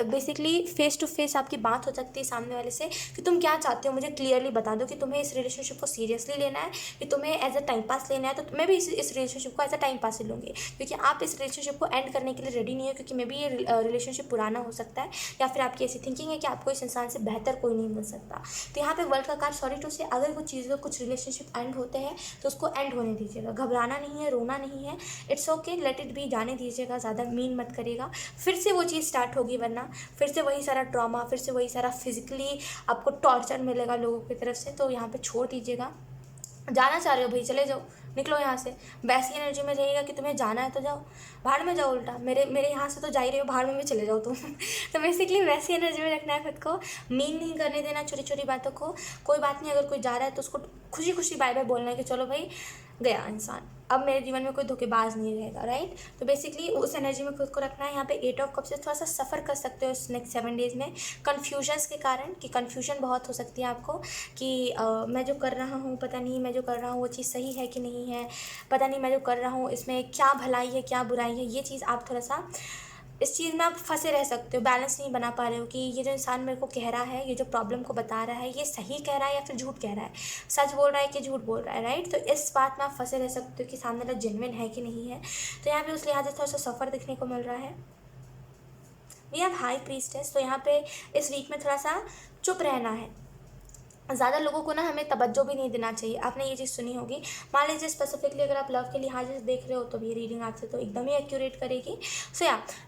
बेसिकली फेस टू फेस आपकी बात हो सकती है सामने वाले से कि तुम क्या चाहते हो, मुझे क्लियरली बता दो कि तुम्हें इस रिलेशनशिप को सीरियसली लेना है कि तुम्हें एज अ टाइम पास लेना है। तो मैं भी इस रिलेशनशिप को एज अ टाइम पास ही लूँगी, क्योंकि आप इस रिलेशनशिप को एंड करने के लिए रेडी नहीं हो, क्योंकि मे भी ये रिलेशनशिप पुराना हो सकता है, या फिर आपकी ऐसी थिंकिंग है कि आपको इस इंसान से बेहतर कोई नहीं मिल सकता। तो यहाँ पे वर्ल्ड का कार्ड सॉरी टू से, अगर कुछ रिलेशनशिप एंड होते हैं तो उसको एंड होने दीजिएगा, घबराना नहीं है, रोना नहीं है, it's okay, let it be, जाने दीजिएगा, ज़्यादा मीन मत करिएगा। फिर से वो चीज़ स्टार्ट होगी, वरना फिर से वही सारा ट्रॉमा, फिर से वही सारा फिजिकली आपको टॉर्चर मिलेगा लोगों की तरफ से। तो यहाँ पे छोड़ दीजिएगा। जाना चाह रहे हो भाई, चले जाओ, निकलो यहाँ से। वैसी एनर्जी में रहिएगा कि तुम्हें जाना है तो जाओ, भाड़ में जाओ, उल्टा मेरे यहाँ से तो जा ही रहे हो, भाड़ में भी चले जाओ तुम। तो बेसिकली वैसी एनर्जी में रखना है खुद को, मीन नहीं करने देना छोटी छोटी बातों को। कोई बात नहीं, अगर कोई जा रहा है तो उसको खुशी खुशी बाय बाय बोलना है कि चलो भाई गया इंसान, अब मेरे जीवन में कोई धोखेबाज नहीं रहेगा, राइट। तो बेसिकली उस एनर्जी में खुद को रखना है। यहाँ पे 8 ऑफ कप से थोड़ा सा सफ़र कर सकते हो इस नेक्स्ट 7 डेज़ में, कन्फ्यूजन्स के कारण, कि कन्फ्यूजन बहुत हो सकती है आपको कि मैं जो कर रहा हूँ, पता नहीं मैं जो कर रहा हूँ वो चीज़ सही है कि नहीं है, पता नहीं मैं जो कर रहा हूँ इसमें क्या भलाई है क्या बुराई है। ये चीज़ आप थोड़ा सा इस चीज़ में आप फंसे रह सकते हो, बैलेंस नहीं बना पा रहे हो कि ये जो इंसान मेरे को कह रहा है, ये जो प्रॉब्लम को बता रहा है, ये सही कह रहा है या फिर झूठ कह रहा है, सच बोल रहा है कि झूठ बोल रहा है, राइट। तो इस बात में आप फंसे रह सकते हो कि सामने वाला जेन्युइन है कि नहीं है। तो यहाँ पे उस लिहाज से थोड़ा सा सफ़र देखने को मिल रहा है। वी हैव हाई प्रीस्टेस, तो यहाँ पे इस वीक में थोड़ा सा चुप रहना है, ज़्यादा लोगों को ना हमें तवज्जो भी नहीं देना चाहिए। आपने ये चीज़ सुनी होगी। मान लीजिए स्पेसिफिकली अगर आप लव के लिहाज से देख रहे हो तो ये रीडिंग आपसे तो एकदम ही एक्यूरेट करेगी। सो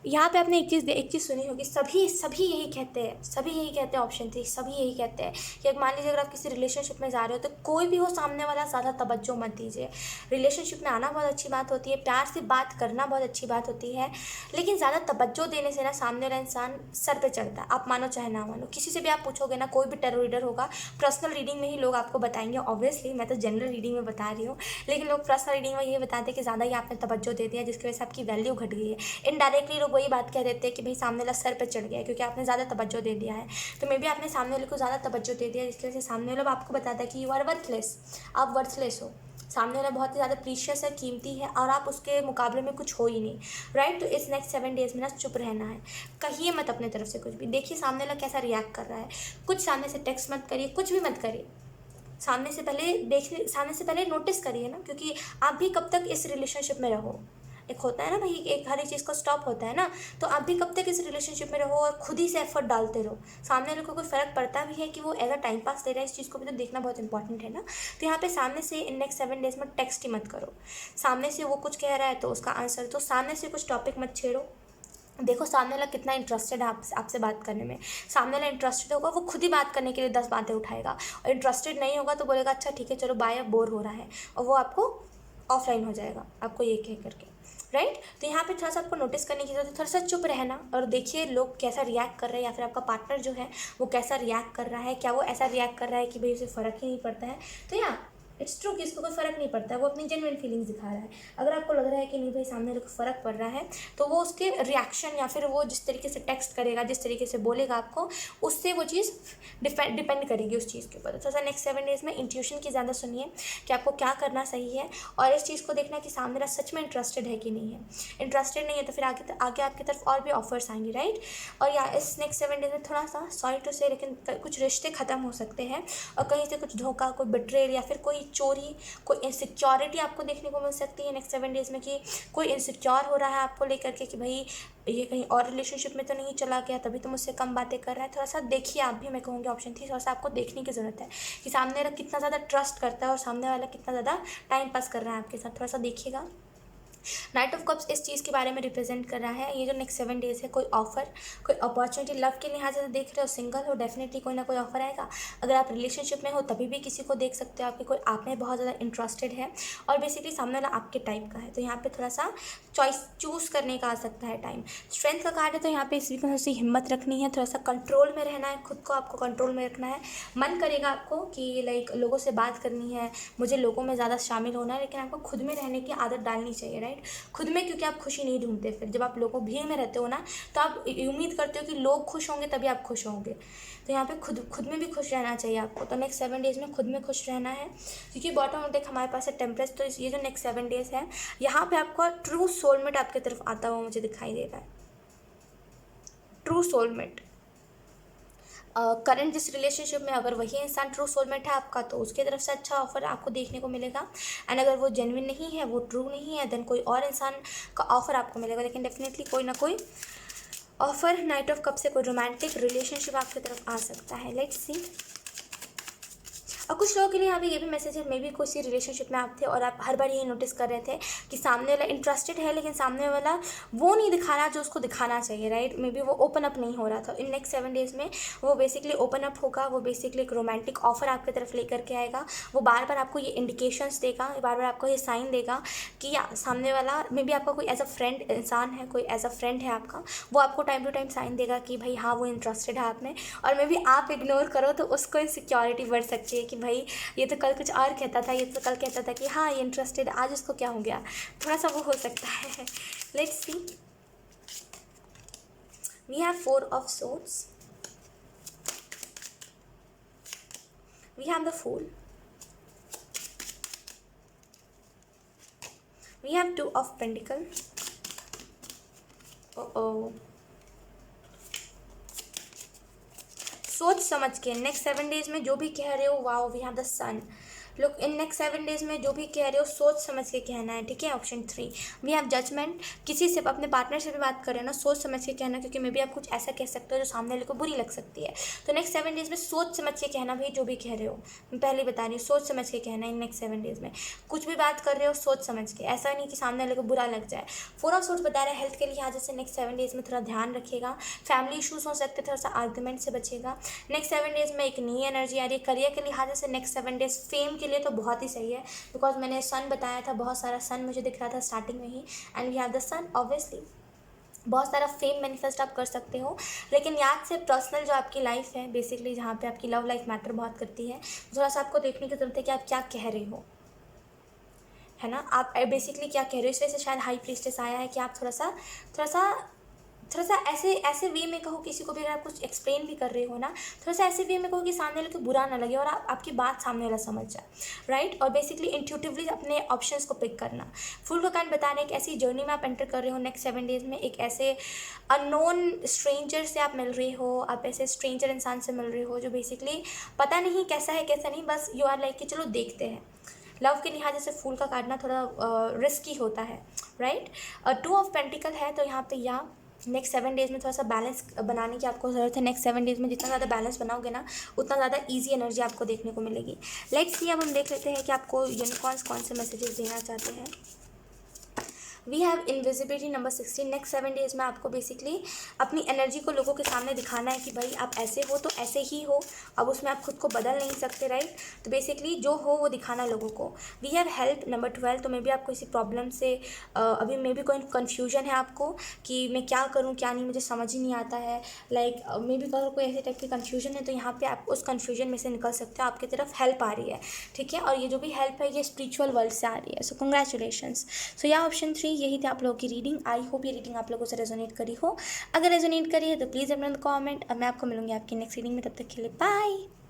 यहाँ पे आपने एक चीज़ सुनी होगी, सभी सभी यही कहते हैं, सभी यही कहते हैं, ऑप्शन 3 सभी यही कहते हैं कि मान लीजिए अगर आप किसी रिलेशनशिप में जा रहे हो तो कोई भी हो सामने वाला ज़्यादा तवज्जो मत दीजिए। रिलेशनशिप में आना बहुत अच्छी बात होती है, प्यार से बात करना बहुत अच्छी बात होती है, लेकिन ज़्यादा तवज्जो देने से ना सामने वाला इंसान सर पे चढ़ता है। आप मानो चाहे ना मानो, किसी से भी आप पूछोगे ना, कोई भी टेरो रीडर होगा, पर्सनल रीडिंग में ही लोग आपको बताएंगे। ऑब्वियसली मैं तो जनरल रीडिंग में बता रही हूँ, लेकिन लोग पर्सनल रीडिंग में ये बताते हैं कि ज़्यादा ही आपने तवज्जो दे दिया जिसकी वजह से आपकी वैल्यू घट गई है। इनडायरेक्टली लोग वही बात कह देते हैं कि भाई सामने वाला सर पर चढ़ गया है क्योंकि आपने ज़्यादा तवज्जो दे दिया है। तो मे भी आपने सामने वाले को ज़्यादा तवज्जो दे दिया जिसकी वजह से सामने वाला आपको बताता है कि यू आर वर्थलेस, आप वर्थलेस हो। सामने वाला बहुत ही ज़्यादा प्रीशियस है, कीमती है, और आप उसके मुकाबले में कुछ हो ही नहीं, राइट। तो इस नेक्स्ट 7 डेज़ में ना चुप रहना है, कहिए मत अपने तरफ से कुछ भी। देखिए सामने वाला कैसा रिएक्ट कर रहा है, कुछ सामने से टेक्स्ट मत करिए, कुछ भी मत करिए। सामने से पहले नोटिस करिए ना, क्योंकि आप भी कब तक इस रिलेशनशिप में रहो। एक होता है ना भाई, एक हर एक चीज़ का स्टॉप होता है ना, तो आप भी कब तक इस रिलेशनशिप में रहो और खुद ही से एफर्ट डालते रहो। सामने वाले को कोई फ़र्क पड़ता भी है कि वो एज अ टाइम पास दे रहा है, इस चीज़ को भी तो देखना बहुत इंपॉर्टेंट है ना। तो यहाँ पे सामने से इन नेक्स्ट 7 डेज़ में टेक्स्ट ही मत करो। सामने से वो कुछ कह रहा है तो उसका आंसर, तो सामने से कुछ टॉपिक मत छेड़ो। देखो सामने वाला कितना इंटरेस्टेड है आपसे बात करने में। सामने वाला इंटरेस्टेड होगा, वो खुद ही बात करने के लिए 10 बातें उठाएगा, और इंटरेस्टेड नहीं होगा तो बोलेगा अच्छा ठीक है चलो बाय, अब बोर हो रहा है, और वो आपको ऑफलाइन हो जाएगा आपको ये कह करके, राइट। तो यहाँ पे थोड़ा सा आपको नोटिस करने की जरूरत है, थोड़ा सा चुप रहना और देखिए लोग कैसा रिएक्ट कर रहे हैं, या फिर आपका पार्टनर जो है वो कैसा रिएक्ट कर रहा है। क्या वो ऐसा रिएक्ट कर रहा है कि भाई उसे फ़र्क ही नहीं पड़ता है, तो इट्स ट्रू कि इसको कोई फ़र्क नहीं पड़ता है, वो अपनी जेन्युइन फीलिंग्स दिखा रहा है। अगर आपको लग रहा है कि नहीं भाई सामने वाले को फ़र्क पड़ रहा है, तो वो उसके रिएक्शन या फिर वो जिस तरीके से टेक्स्ट करेगा, जिस तरीके से बोलेगा आपको, उससे वो चीज़ डिपेंड करेगी उस चीज़ के ऊपर। तो नेक्स्ट 7 डेज़ में इंट्यूशन की ज़्यादा सुनिए कि आपको क्या करना सही है, और इस चीज़ को देखना कि सामने वाला सच में इंटरेस्टेड है कि नहीं है। इंटरेस्टेड नहीं है तो फिर आगे आपकी तरफ और भी ऑफर्स आएंगे, राइट। और इस नेक्स्ट 7 डेज़ में थोड़ा सा सॉरी टू से, लेकिन कुछ रिश्ते ख़त्म हो सकते हैं, और कहीं से कुछ धोखा, कोई बिट्रेल या फिर कोई चोरी, कोई इनसिक्योरिटी आपको देखने को मिल सकती है नेक्स्ट 7 डेज़ में, कि कोई इनसिक्योर हो रहा है आपको लेकर के कि भाई ये कहीं और रिलेशनशिप में तो नहीं चला गया तभी तो मुझसे कम बातें कर रहा है। थोड़ा सा देखिए आप भी, मैं कहूँगी ऑप्शन 3 थोड़ा सा आपको देखने की ज़रूरत है कि सामने वाला कितना ज़्यादा ट्रस्ट करता है और सामने वाला कितना ज़्यादा टाइम पास कर रहा है आपके साथ, थोड़ा सा देखिएगा। नाइट ऑफ कप्स इस चीज़ के बारे में रिप्रेजेंट कर रहा है। ये जो नेक्स्ट 7 डेज़ है, कोई ऑफर, कोई अपॉर्चुनिटी, लव के लिहाज से देख रहे हो, सिंगल हो, डेफिनेटली कोई ना कोई ऑफर आएगा। अगर आप रिलेशनशिप में हो तभी भी किसी को देख सकते हो, आपके कोई आप में बहुत ज़्यादा इंटरेस्टेड है और बेसिकली सामने वाला आपके टाइप का है, तो यहाँ पे थोड़ा सा चॉइस चूज़ करने का आ सकता है टाइम। स्ट्रेंथ का कार्ड है, तो यहाँ पे इसी में थोड़ी सी हिम्मत रखनी है, थोड़ा सा कंट्रोल में रहना है, खुद को आपको कंट्रोल में रखना है। मन करेगा आपको कि लाइक लोगों से बात करनी है, मुझे लोगों में ज़्यादा शामिल होना है, लेकिन आपको खुद में रहने की आदत डालनी चाहिए, राइट। खुद में, क्योंकि आप खुशी नहीं ढूंढते। फिर जब आप लोगों भीड़ में रहते हो ना, तो आप उम्मीद करते हो कि लोग खुश होंगे तभी आप खुश होंगे। तो यहाँ पे खुद में भी खुश रहना चाहिए आपको। तो नेक्स्ट 7 डेज़ में खुद में खुश रहना है, क्योंकि बॉटम ऑफ डेक हमारे पास है टेम्परेस। तो ये जो नेक्स्ट 7 डेज़ है, यहाँ पे आपका ट्रू सोलमेट आपकी तरफ आता हुआ मुझे दिखाई दे रहा है। ट्रू सोलमेट, करंट जिस रिलेशनशिप में अगर वही इंसान ट्रू सोलमेट है आपका, तो उसकी तरफ से अच्छा ऑफर आपको देखने को मिलेगा। एंड अगर वो जेन्युइन नहीं है, वो ट्रू नहीं है, देन कोई और इंसान का ऑफर आपको मिलेगा, लेकिन डेफिनेटली कोई ना कोई ऑफर नाइट ऑफ कप से कोई रोमांटिक रिलेशनशिप आपकी तरफ आ सकता है। लेट्स सी। और कुछ लोगों के लिए यहाँ पे ये भी मैसेज है, मे बी किसी रिलेशनशिप में आप थे और आप हर बार यही नोटिस कर रहे थे कि सामने वाला इंटरेस्टेड है, लेकिन सामने वाला वो नहीं दिखा रहा जो उसको दिखाना चाहिए, राइट। मे बी वो ओपन अप नहीं हो रहा था। इन नेक्स्ट 7 डेज़ में वो बेसिकली ओपन अप होगा, वो बेसिकली एक रोमांटिक ऑफर आपकी तरफ लेकर के आएगा। वो बार बार आपको ये इंडिकेशंस देगा, बार बार आपको ये साइन देगा कि सामने वाला मे बी आपका कोई एज अ फ्रेंड इंसान है, कोई एज अ फ्रेंड है आपका, वो आपको टाइम टू टाइम साइन देगा कि भाई हाँ वो इंटरेस्टेड है आप में। और मे बी आप इग्नोर करो तो उसको इनसिक्योरिटी बढ़ सकती है कि भाई ये तो कल कुछ और कहता था, ये तो कल कहता था कि हाँ ये इंटरेस्टेड, आज उसको क्या हो गया, थोड़ा सा वो हो सकता है। Let's see. We have 4 of swords, we have the fool, we have 2 of pentacles. ओ सोच समझ के नेक्स्ट 7 डेज़ में जो भी कह रहे हो, wow we have the sun. Look in next 7 days में जो भी कह रहे हो सोच समझ के कहना है, ठीक है। ऑप्शन 3 वी हैव जजमेंट, किसी से अपने पार्टनर से भी बात कर रहे हो ना, सोच समझ के कहना, क्योंकि मे भी आप कुछ ऐसा कह सकते हो जो सामने वाले को बुरी लग सकती है। तो नेक्स्ट 7 डेज में सोच समझ के कहना भाई, जो भी कह रहे हो, मैं पहले बता रही हूँ, सोच समझ के कहना है। इन नेक्स्ट 7 डेज में कुछ भी बात कर रहे हो सोच समझ के, ऐसा नहीं कि सामने वाले को बुरा लग जाए। 4 ऑफ सोर्स बता रहे हैं हेल्थ के लिहाज से नेक्स्ट 7 डेज में थोड़ा ध्यान रखिएगा, फैमिली इशूज़ हो सकते, थोड़ा सा आर्गूमेंट से बचेगा। नेक्स्ट 7 डेज में एक नई एनर्जी आ रही है। करियर के लिहाज से नेक्स्ट 7 डेज फेम के लिए तो बहुत ही सही है, बिकॉज मैंने सन बताया था, बहुत सारा सन मुझे दिख रहा था स्टार्टिंग में ही, and we have the sun. Obviously बहुत सारा फेम मैनिफेस्ट आप कर सकते हो, लेकिन याद से पर्सनल जो आपकी लाइफ है बेसिकली, जहाँ पे आपकी लव लाइफ मैटर बहुत करती है, थोड़ा सा आपको देखने की जरूरत है कि आप क्या कह रहे हो, है ना। आप बेसिकली क्या कह रहे हो, इस वजह से शायद हाई प्रीस्टेस आया है कि आप थोड़ा सा ऐसे वे में कहो किसी को भी, अगर आप कुछ एक्सप्लेन भी कर रहे हो ना, थोड़ा सा ऐसे वे में कहो कि सामने वाले को बुरा ना लगे और आपकी बात सामने वाला समझ जाए, राइट। और बेसिकली इंट्यूटिवली अपने ऑप्शंस को पिक करना। फुल का कांड बता रहे हैं एक ऐसी जर्नी में आप एंटर कर रहे हो नेक्स्ट 7 डेज में, एक ऐसे अननोन स्ट्रेंजर से आप मिल रहे हो, आप ऐसे स्ट्रेंजर इंसान से मिल रहे हो जो बेसिकली पता नहीं कैसा है कैसा नहीं, बस यू आर लाइक कि चलो देखते हैं। लव के लिहाज से फूल का काटना थोड़ा रिस्की होता है, राइट। 2 ऑफ पेंटिकल है, तो यहाँ पे या नेक्स्ट 7 डेज में थोड़ा सा बैलेंस बनाने की आपको ज़रूरत है। नेक्स्ट 7 डेज में जितना ज़्यादा बैलेंस बनाओगे ना, उतना ज़्यादा ईजी एनर्जी आपको देखने को मिलेगी। लेट्स सी, अब हम देख लेते हैं कि आपको यूनिकॉर्न्स कौन से मैसेजेस देना चाहते हैं। We have invisibility number 16। Next 7 days में आपको बेसिकली अपनी एनर्जी को लोगों के सामने दिखाना है कि भाई आप ऐसे हो तो ऐसे ही हो, अब उसमें आप खुद को बदल नहीं सकते, राइट। तो बेसिकली जो हो वो दिखाना लोगों को। We have help number 12। तो मे बी आपको किसी प्रॉब्लम से अभी मे बी कोई कन्फ्यूजन है आपको कि मैं क्या करूँ क्या नहीं, मुझे समझ ही नहीं आता है, लाइक मे बी अगर कोई ऐसे टाइप की कन्फ्यूजन है तो यहाँ पे आप उस कन्फ्यूजन में से निकल सकते हो, आपकी तरफ हेल्प आ रही है, ठीक है। और ये जो भी हेल्प है ये स्पिरिचुअल वर्ल्ड से आ रही है, सो कंग्रेचुलेशंस। सो या ऑप्शन 3 यही थी आप लोगों की रीडिंग। आई होप ये रीडिंग आप लोगों से रेजोनेट करी हो। अगर रेजोनेट करी है तो प्लीज़ अपना कमेंट। अब मैं आपको मिलूंगी आपकी नेक्स्ट रीडिंग में, तब तक के लिए बाय।